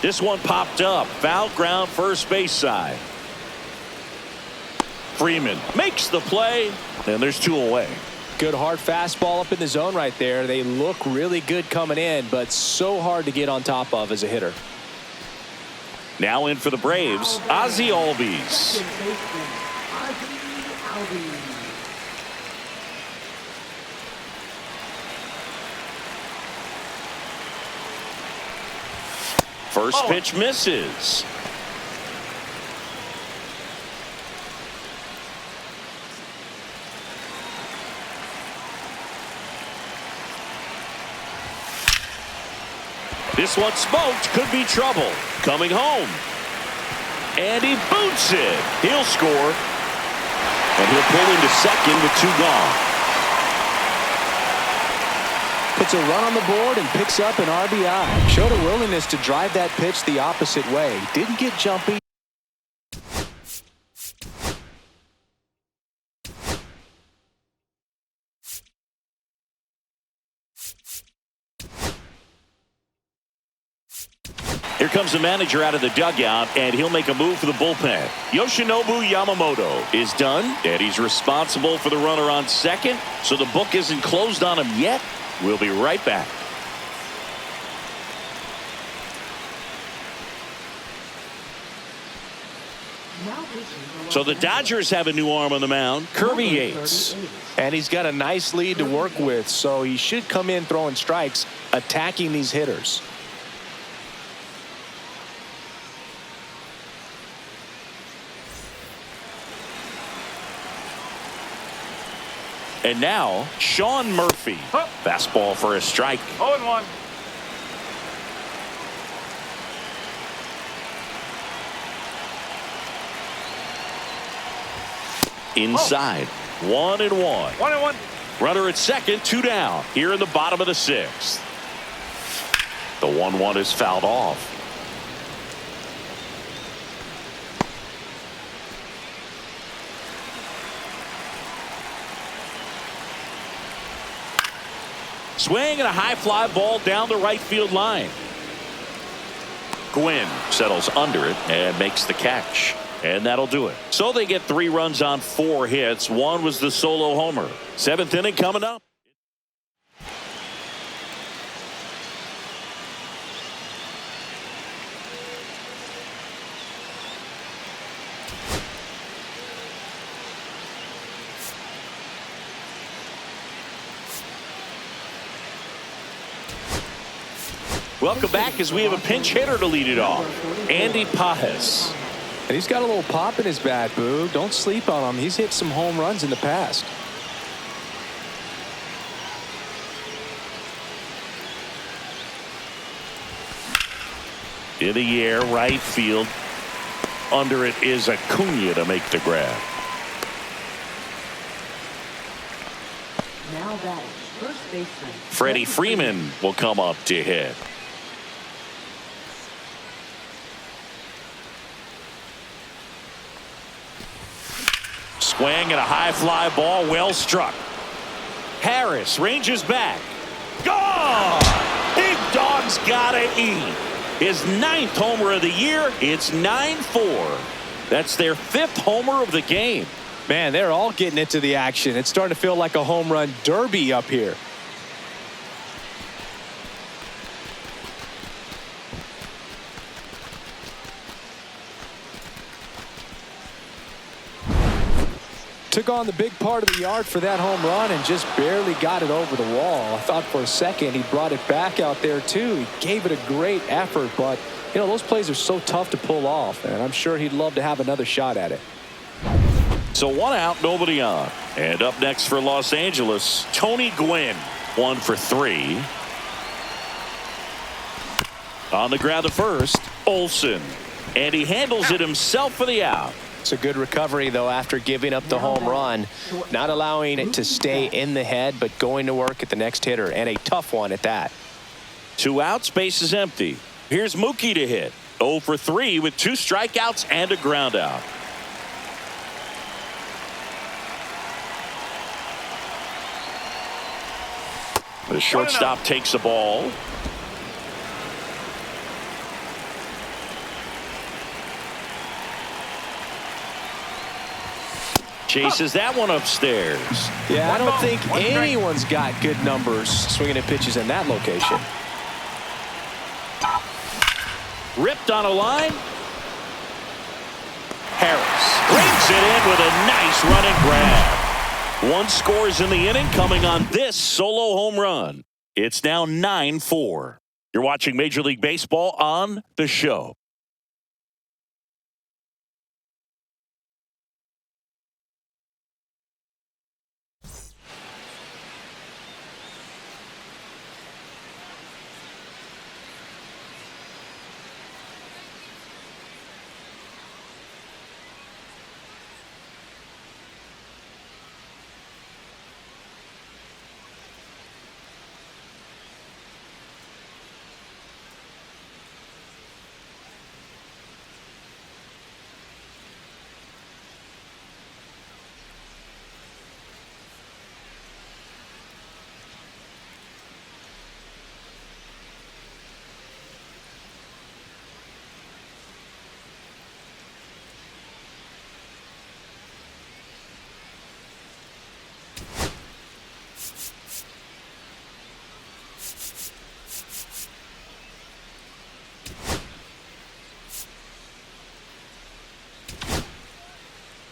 This one popped up. Foul ground, first base side. Freeman makes the play, and there's two away. Good hard fastball up in the zone right there. They look really good coming in, but so hard to get on top of as a hitter. Now in for the Braves, Ozzie Albies. First pitch misses. This one smoked, could be trouble. Coming home. And he boots it. He'll score. And he'll pull into second with two gone. Puts a run on the board and picks up an RBI. Showed a willingness to drive that pitch the opposite way. Didn't get jumpy. Here comes the manager out of the dugout, and he'll make a move for the bullpen. Yoshinobu Yamamoto is done, and he's responsible for the runner on second, so the book isn't closed on him yet. We'll be right back. So the Dodgers have a new arm on the mound, Kirby Yates. And he's got a nice lead to work with, so he should come in throwing strikes, attacking these hitters. And now, Sean Murphy. Fastball for a strike. 0-1. Inside. 1-1. 1-1. Runner at second, 2 down. Here in the bottom of the 6th. The 1-1 is fouled off. Swing and a high fly ball down the right field line. Gwynn settles under it and makes the catch. And that'll do it. So they get 3 runs on 4 hits. 1 was the solo homer. 7th inning coming up. Welcome back as we have a pinch hitter to lead it off. Andy Pajes. And he's got a little pop in his bat, Boo. Don't sleep on him. He's hit some home runs in the past. In the air, right field. Under it is Acuna to make the grab. Now batting, first baseman. Freddie Freeman will come up to hit. Swing and a high fly ball, well struck. Harris ranges back. Gone! Big Dog's gotta eat. His 9th homer of the year. It's 9-4. That's their 5th homer of the game. Man, they're all getting into the action. It's starting to feel like a home run derby up here. Took on the big part of the yard for that home run and just barely got it over the wall. I thought for a second he brought it back out there too. He gave it a great effort, but you know, those plays are so tough to pull off, and I'm sure he'd love to have another shot at it. So 1 out, nobody on. And up next for Los Angeles, Tony Gwynn. 1 for 3. On the ground to first, Olsen. And he handles it himself for the out. It's a good recovery, though, after giving up the home run. Not allowing it to stay in the head, but going to work at the next hitter, and a tough one at that. 2 outs, base is empty. Here's Mookie to hit. 0 for 3 with 2 strikeouts and a ground out. The shortstop takes the ball. Chases that one upstairs. Yeah, I don't think anyone's got good numbers swinging at pitches in that location. Ripped on a line. Harris brings it in with a nice running grab. 1 scores in the inning coming on this solo home run. It's now 9-4. You're watching Major League Baseball on The Show.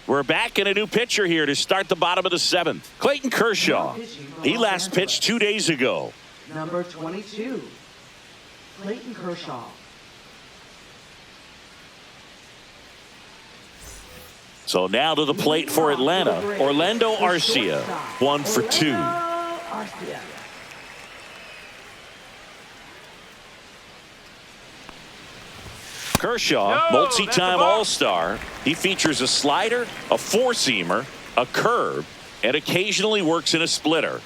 We're back in a new pitcher here to start the bottom of the 7th. Clayton Kershaw. He last pitched 2 days ago. Number 22, Clayton Kershaw. So now to the plate for Atlanta, Orlando Arcia. 1 for 2. Kershaw, multi-time All-Star. He features a slider, a 4-seamer, a curve, and occasionally works in a splitter.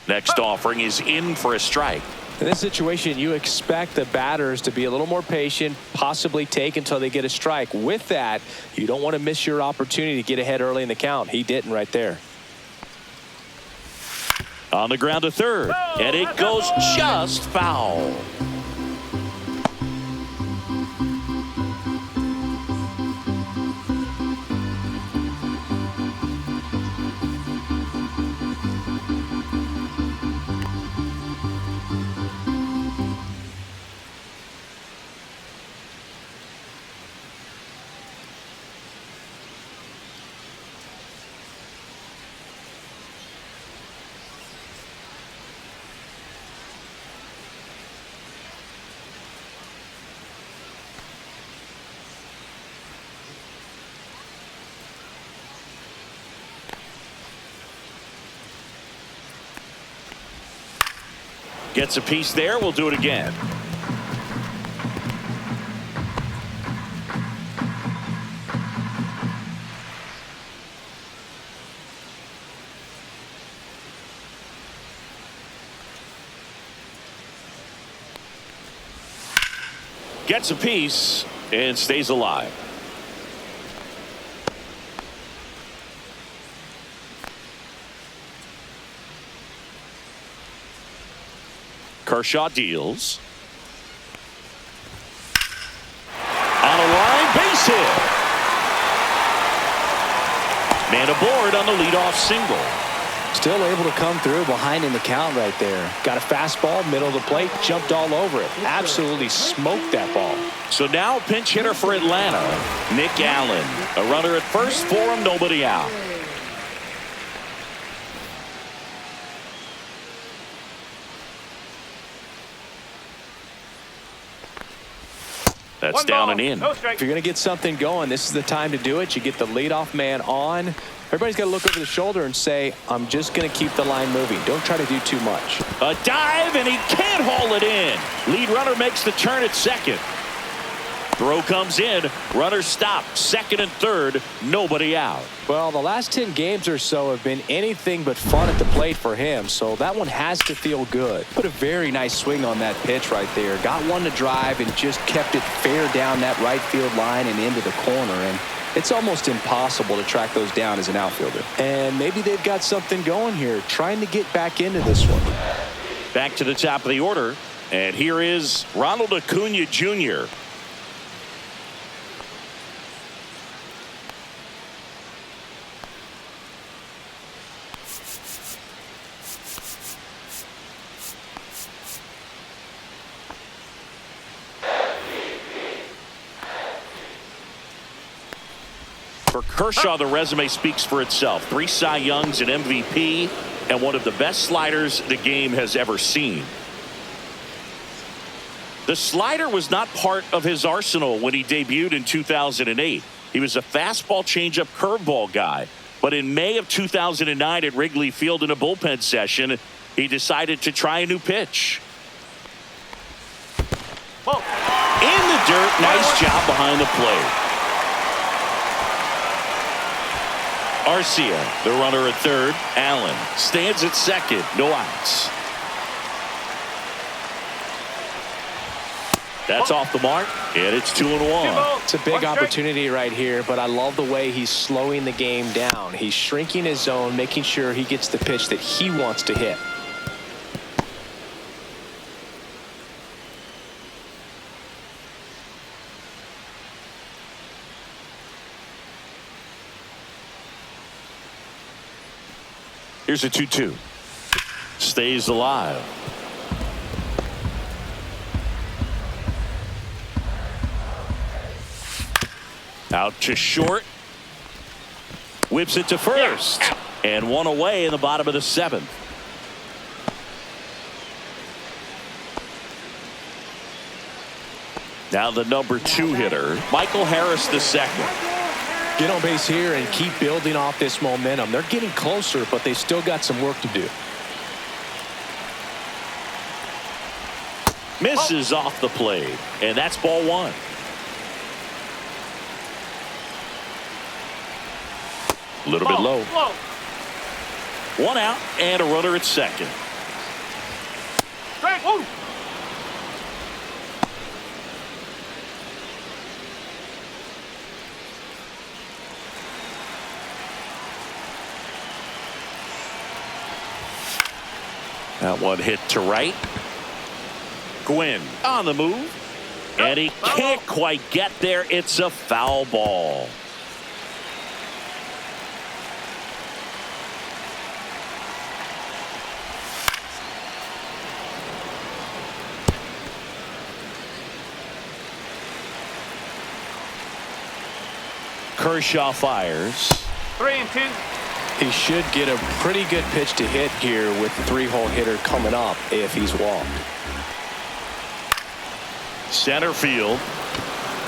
Next offering is in for a strike. In this situation, you expect the batters to be a little more patient, possibly take until they get a strike. With that, you don't want to miss your opportunity to get ahead early in the count. He didn't right there. On the ground to third, and it goes just foul. Gets a piece there. We'll do it again. Gets a piece and stays alive. Kershaw deals. On a line, base hit. Man aboard on the leadoff single. Still able to come through behind in the count right there. Got a fastball, middle of the plate, jumped all over it. Absolutely smoked that ball. So now pinch hitter for Atlanta, Nick Allen. A runner at first for him, nobody out. That's down and in. If you're going to get something going, this is the time to do it. You get the leadoff man on. Everybody's got to look over the shoulder and say, I'm just going to keep the line moving. Don't try to do too much. A dive, and he can't haul it in. Lead runner makes the turn at second. Throw comes in. Runner stopped. Second and third. Nobody out. Well, the last 10 games or so have been anything but fun at the plate for him, so that one has to feel good. Put a very nice swing on that pitch right there. Got one to drive and just kept it fair down that right field line and into the corner. And it's almost impossible to track those down as an outfielder. And maybe they've got something going here, trying to get back into this one. Back to the top of the order, and here is Ronald Acuna Jr. For Kershaw, the resume speaks for itself. 3 Cy Youngs, an MVP, and one of the best sliders the game has ever seen. The slider was not part of his arsenal when he debuted in 2008. He was a fastball, changeup, curveball guy. But in May of 2009 at Wrigley Field in a bullpen session, he decided to try a new pitch. In the dirt, nice job behind the plate. Arcia, the runner at third. Allen stands at second. No outs. That's off the mark, and it's 2-1. It's a big opportunity right here, but I love the way he's slowing the game down. He's shrinking his zone, making sure he gets the pitch that he wants to hit. Here's a 2-2. Stays alive. Out to short. Whips it to first. And one away in the bottom of the 7th. Now the number 2 hitter, Michael Harris II. Get on base here and keep building off this momentum. They're getting closer, but they still got some work to do. Misses off the plate, and that's ball one. A little bit low. One out and a runner at second. Strike. Woo. That one hit to right. Gwynn on the move. And he can't quite get there. It's a foul ball. Kershaw fires. 3-2. He should get a pretty good pitch to hit here with the 3-hole hitter coming up if he's walked. Center field.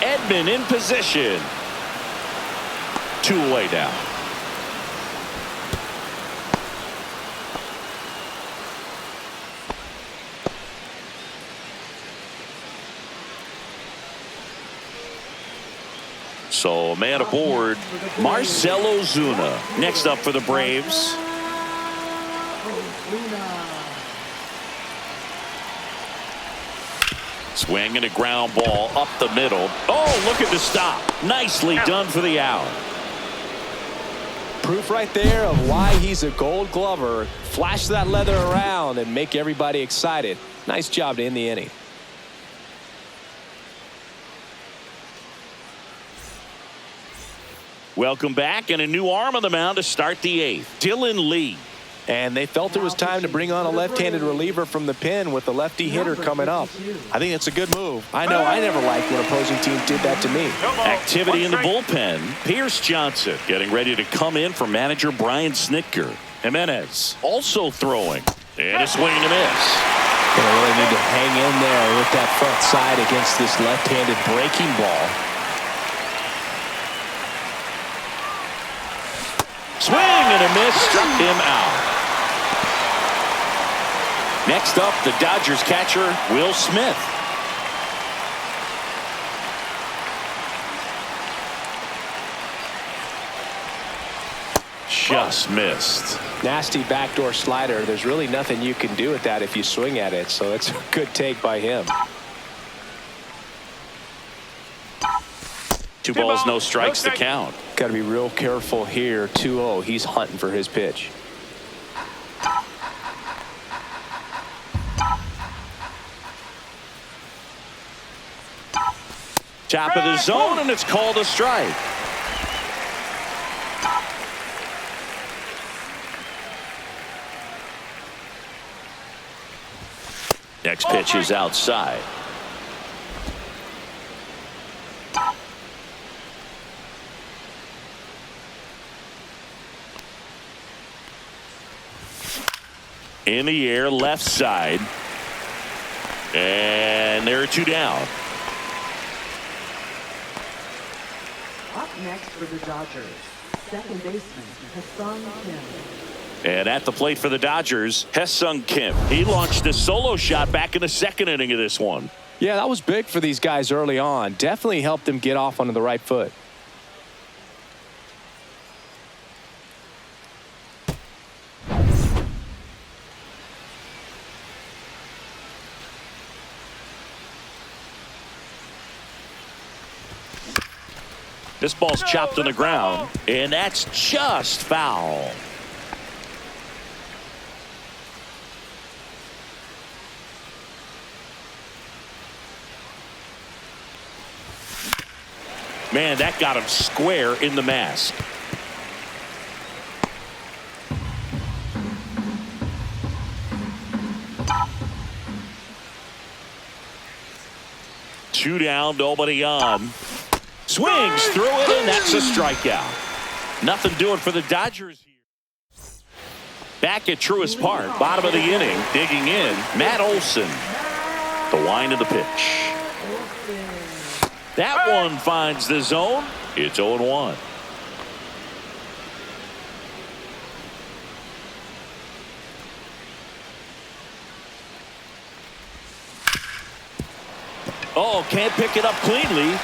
Edman in position. 2 away now. So man aboard, Marcell Ozuna. Next up for the Braves. Swing and a ground ball up the middle. Oh, look at the stop. Nicely done for the out. Proof right there of why he's a Gold Glover. Flash that leather around and make everybody excited. Nice job to end the inning. Welcome back, and a new arm on the mound to start the 8th. Dylan Lee. And they felt it was time to bring on a left-handed reliever from the pen with the lefty hitter coming up. I think it's a good move. I know I never liked when opposing teams did that to me. Activity in the bullpen. Pierce Johnson getting ready to come in for manager Brian Snitker. Jimenez also throwing. And a swing and a miss. Gonna really need to hang in there with that front side against this left-handed breaking ball. Swing and a miss, struck him out. Next up, the Dodgers catcher, Will Smith. Just missed. Nasty backdoor slider. There's really nothing you can do with that if you swing at it, so it's a good take by him. 2 balls, no strikes to count. Got to be real careful here. 2-0. He's hunting for his pitch. Top of the zone, and it's called a strike. Next pitch is outside. In the air, left side. And there are 2 down. Up next for the Dodgers, second baseman, Ha-Seong Kim. And at the plate for the Dodgers, Ha-Seong Kim. He launched a solo shot back in the 2nd inning of this one. Yeah, that was big for these guys early on. Definitely helped them get off onto the right foot. This ball's chopped on the ground, and that's just foul. Man, that got him square in the mask. Two down, nobody on. Swings through it, and that's a strikeout. Nothing doing for the Dodgers here. Back at Truist Park, bottom of the inning, digging in, Matt Olson. The wind of the pitch. That one finds the zone. It's 0-1. Oh, can't pick it up cleanly.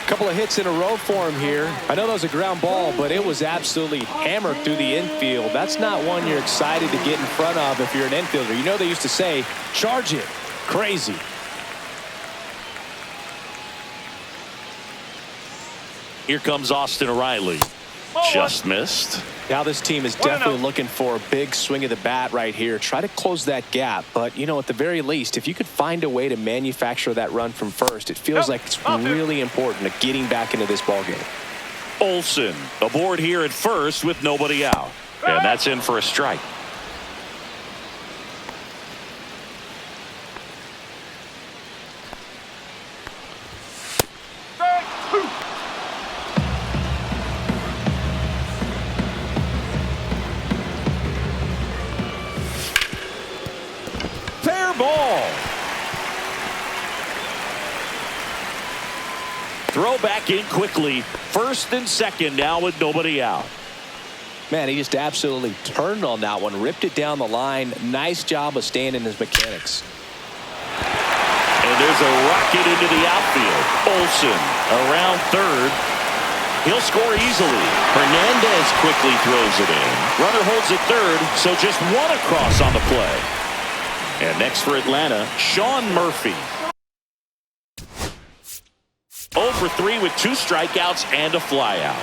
Couple of hits in a row for him here. I know that was a ground ball, but it was absolutely hammered through the infield. That's not one you're excited to get in front of if you're an infielder. You know they used to say, charge it. Crazy. Here comes Austin Riley. Just missed. Now this team is definitely looking for a big swing of the bat right here. Try to close that gap. But, you know, at the very least, if you could find a way to manufacture that run from first, it feels like it's really important to getting back into this ballgame. Olsen aboard here at first with nobody out. And that's in for a strike. Ball. Throw back in quickly. First and second now with nobody out. Man, he just absolutely turned on that one. Ripped it down the line. Nice job of staying in his mechanics. And there's a rocket into the outfield. Olsen around third. He'll score easily. Hernandez quickly throws it in. Runner holds it third, so just one across on the play. And next for Atlanta, Sean Murphy. 0 for 3 with 2 strikeouts and a flyout.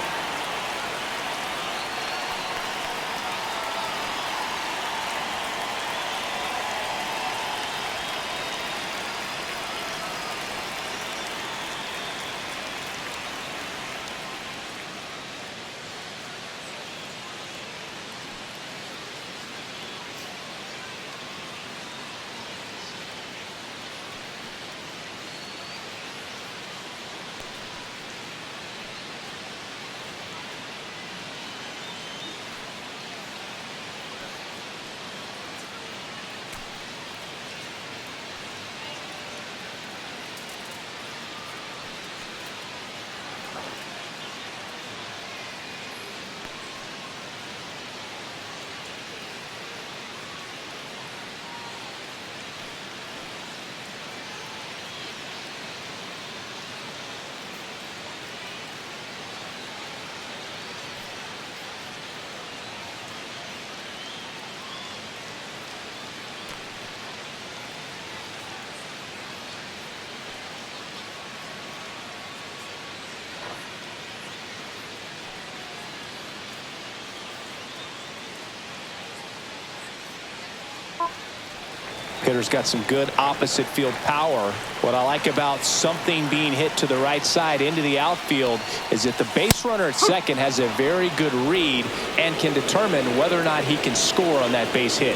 Hitter's got some good opposite field power. What I like about something being hit to the right side into the outfield is that the base runner at second has a very good read and can determine whether or not he can score on that base hit.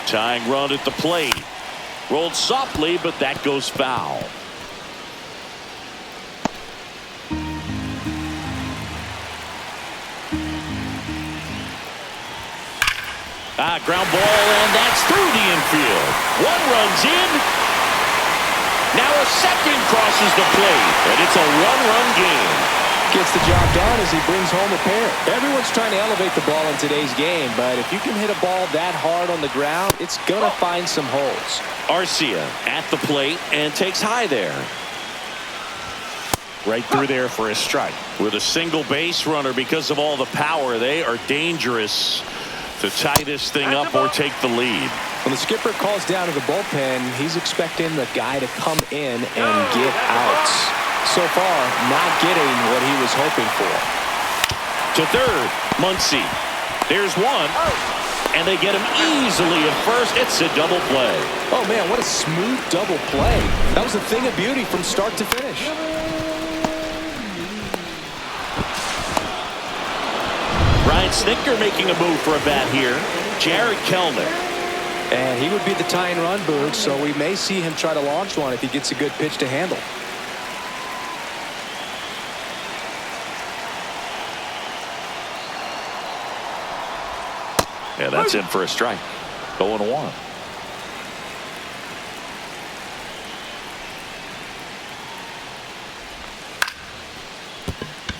Tying run at the plate. Rolled softly, but that goes foul. Ground ball, and that's through the infield. One runs in. Now a second crosses the plate, and it's a one-run game. Gets the job done as he brings home a pair. Everyone's trying to elevate the ball in today's game, but if you can hit a ball that hard on the ground, it's going to find some holes. Arcia at the plate and takes high there. Right through there for a strike. With a single base runner, because of all the power, they are dangerous to tie this thing up or take the lead. When the skipper calls down to the bullpen, he's expecting the guy to come in and get outs. So far, not getting what he was hoping for. To third, Muncy. There's one, and they get him easily at first. It's a double play. Oh, man, what a smooth double play. That was a thing of beauty from start to finish. Ryan Snitker making a move for a bat here. Jared Kellner. And he would be the tying run, Boog, so we may see him try to launch one if he gets a good pitch to handle. Yeah, that's in for a strike. 0-1.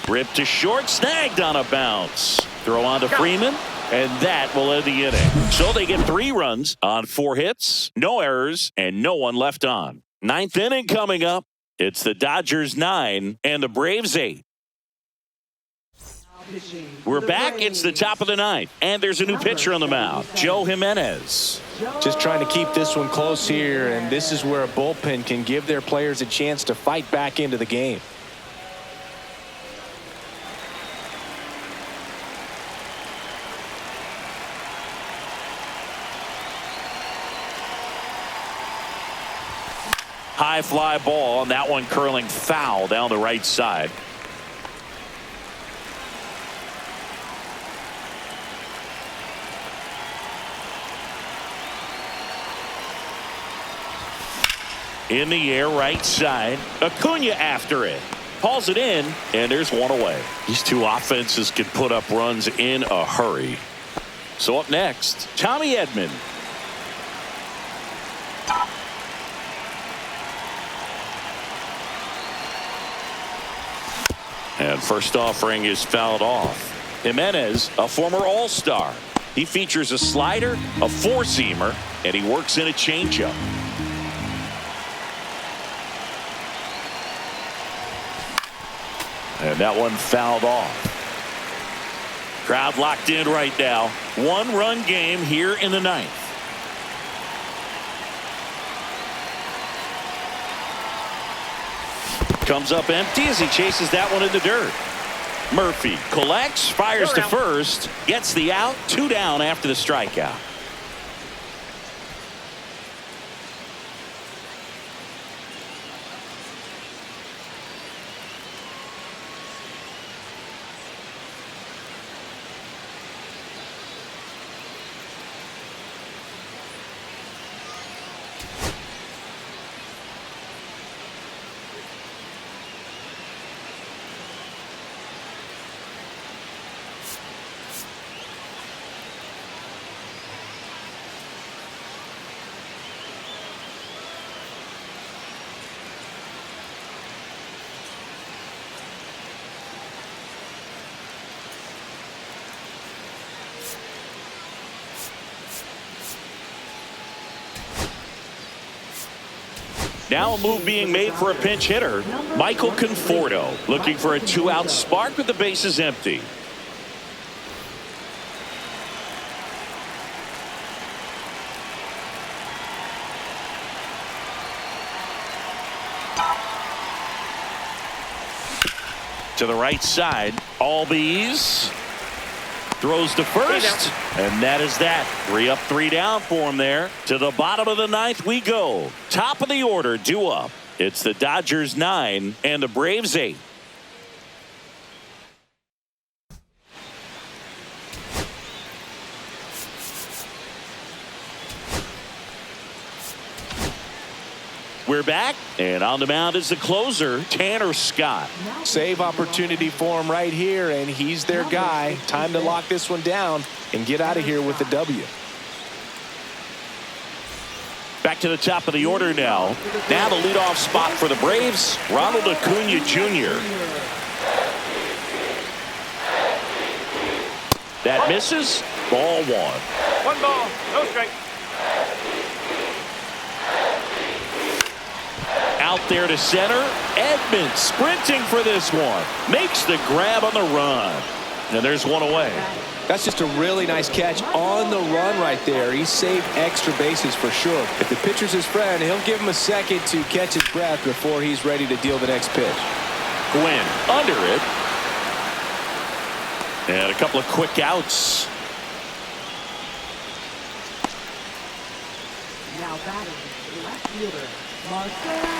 Ripped to short, snagged on a bounce. Throw on to Freeman, and that will end the inning. So they get 3 runs on 4 hits, no errors, and no one left on. 9th inning coming up. It's the Dodgers 9 and the Braves 8. We're back. It's the top of the 9th, and there's a new pitcher on the mound, Joe Jimenez. Just trying to keep this one close here, and this is where a bullpen can give their players a chance to fight back into the game. High fly ball, and that one curling foul down the right side. In the air, right side. Acuna after it. Hauls it in, and there's one away. These two offenses can put up runs in a hurry. So up next, Tommy Edman. And first offering is fouled off. Jimenez, a former All-Star. He features a slider, a four-seamer, and he works in a changeup. And that one fouled off. Crowd locked in right now. 1-run game here in the 9th. Comes up empty as he chases that one in the dirt. Murphy collects, fires to first, gets the out, 2 down after the strikeout. Now a move being made for a pinch hitter. Michael Conforto looking for a 2-out spark with the bases empty. To the right side, Albies throws to first, and that is that. 3 up, 3 down for him there. To the bottom of the 9th we go. Top of the order due up. It's the Dodgers 9 and the Braves 8. We're back, and on the mound is the closer, Tanner Scott. Save opportunity for him right here, and he's their guy. Time to lock this one down and get out of here with the W. Back to the top of the order now. Now the leadoff spot for the Braves, Ronald Acuna Jr. That misses. Ball 1. 1 ball, no strike. Out there to center. Edman sprinting for this one. Makes the grab on the run. And there's one away. That's just a really nice catch on the run right there. He saved extra bases for sure. If the pitcher's his friend, he'll give him a second to catch his breath before he's ready to deal the next pitch. Gwynn under it. And a couple of quick outs. Now batting, left fielder.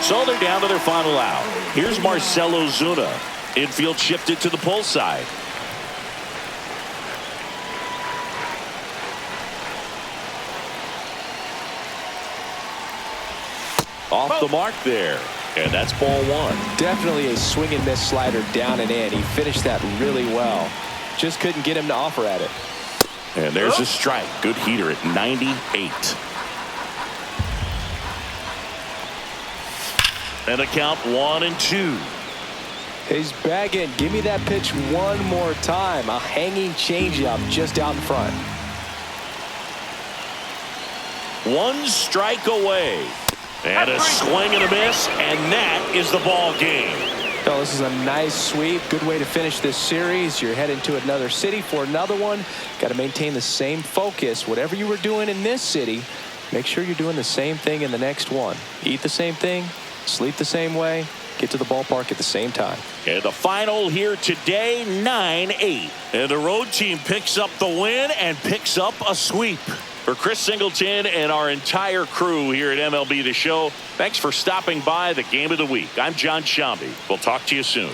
So they're down to their final out. Here's Marcell Ozuna. Infield shifted to the pull side. Off the mark there. And that's ball 1. Definitely a swing and miss slider down and in. He finished that really well. Just couldn't get him to offer at it. And there's a strike. Good heater at 98. And a count 1-2. He's begging. Give me that pitch one more time. A hanging changeup just out in front. One strike away. And a swing and a miss, and that is the ball game. Oh, this is a nice sweep. Good way to finish this series. You're heading to another city for another one. Got to maintain the same focus. Whatever you were doing in this city, make sure you're doing the same thing in the next one. Eat the same thing, sleep the same way, get to the ballpark at the same time. And the final here today, 9-8. And the road team picks up the win and picks up a sweep. For Chris Singleton and our entire crew here at MLB The Show, thanks for stopping by the Game of the Week. I'm John Shambi. We'll talk to you soon.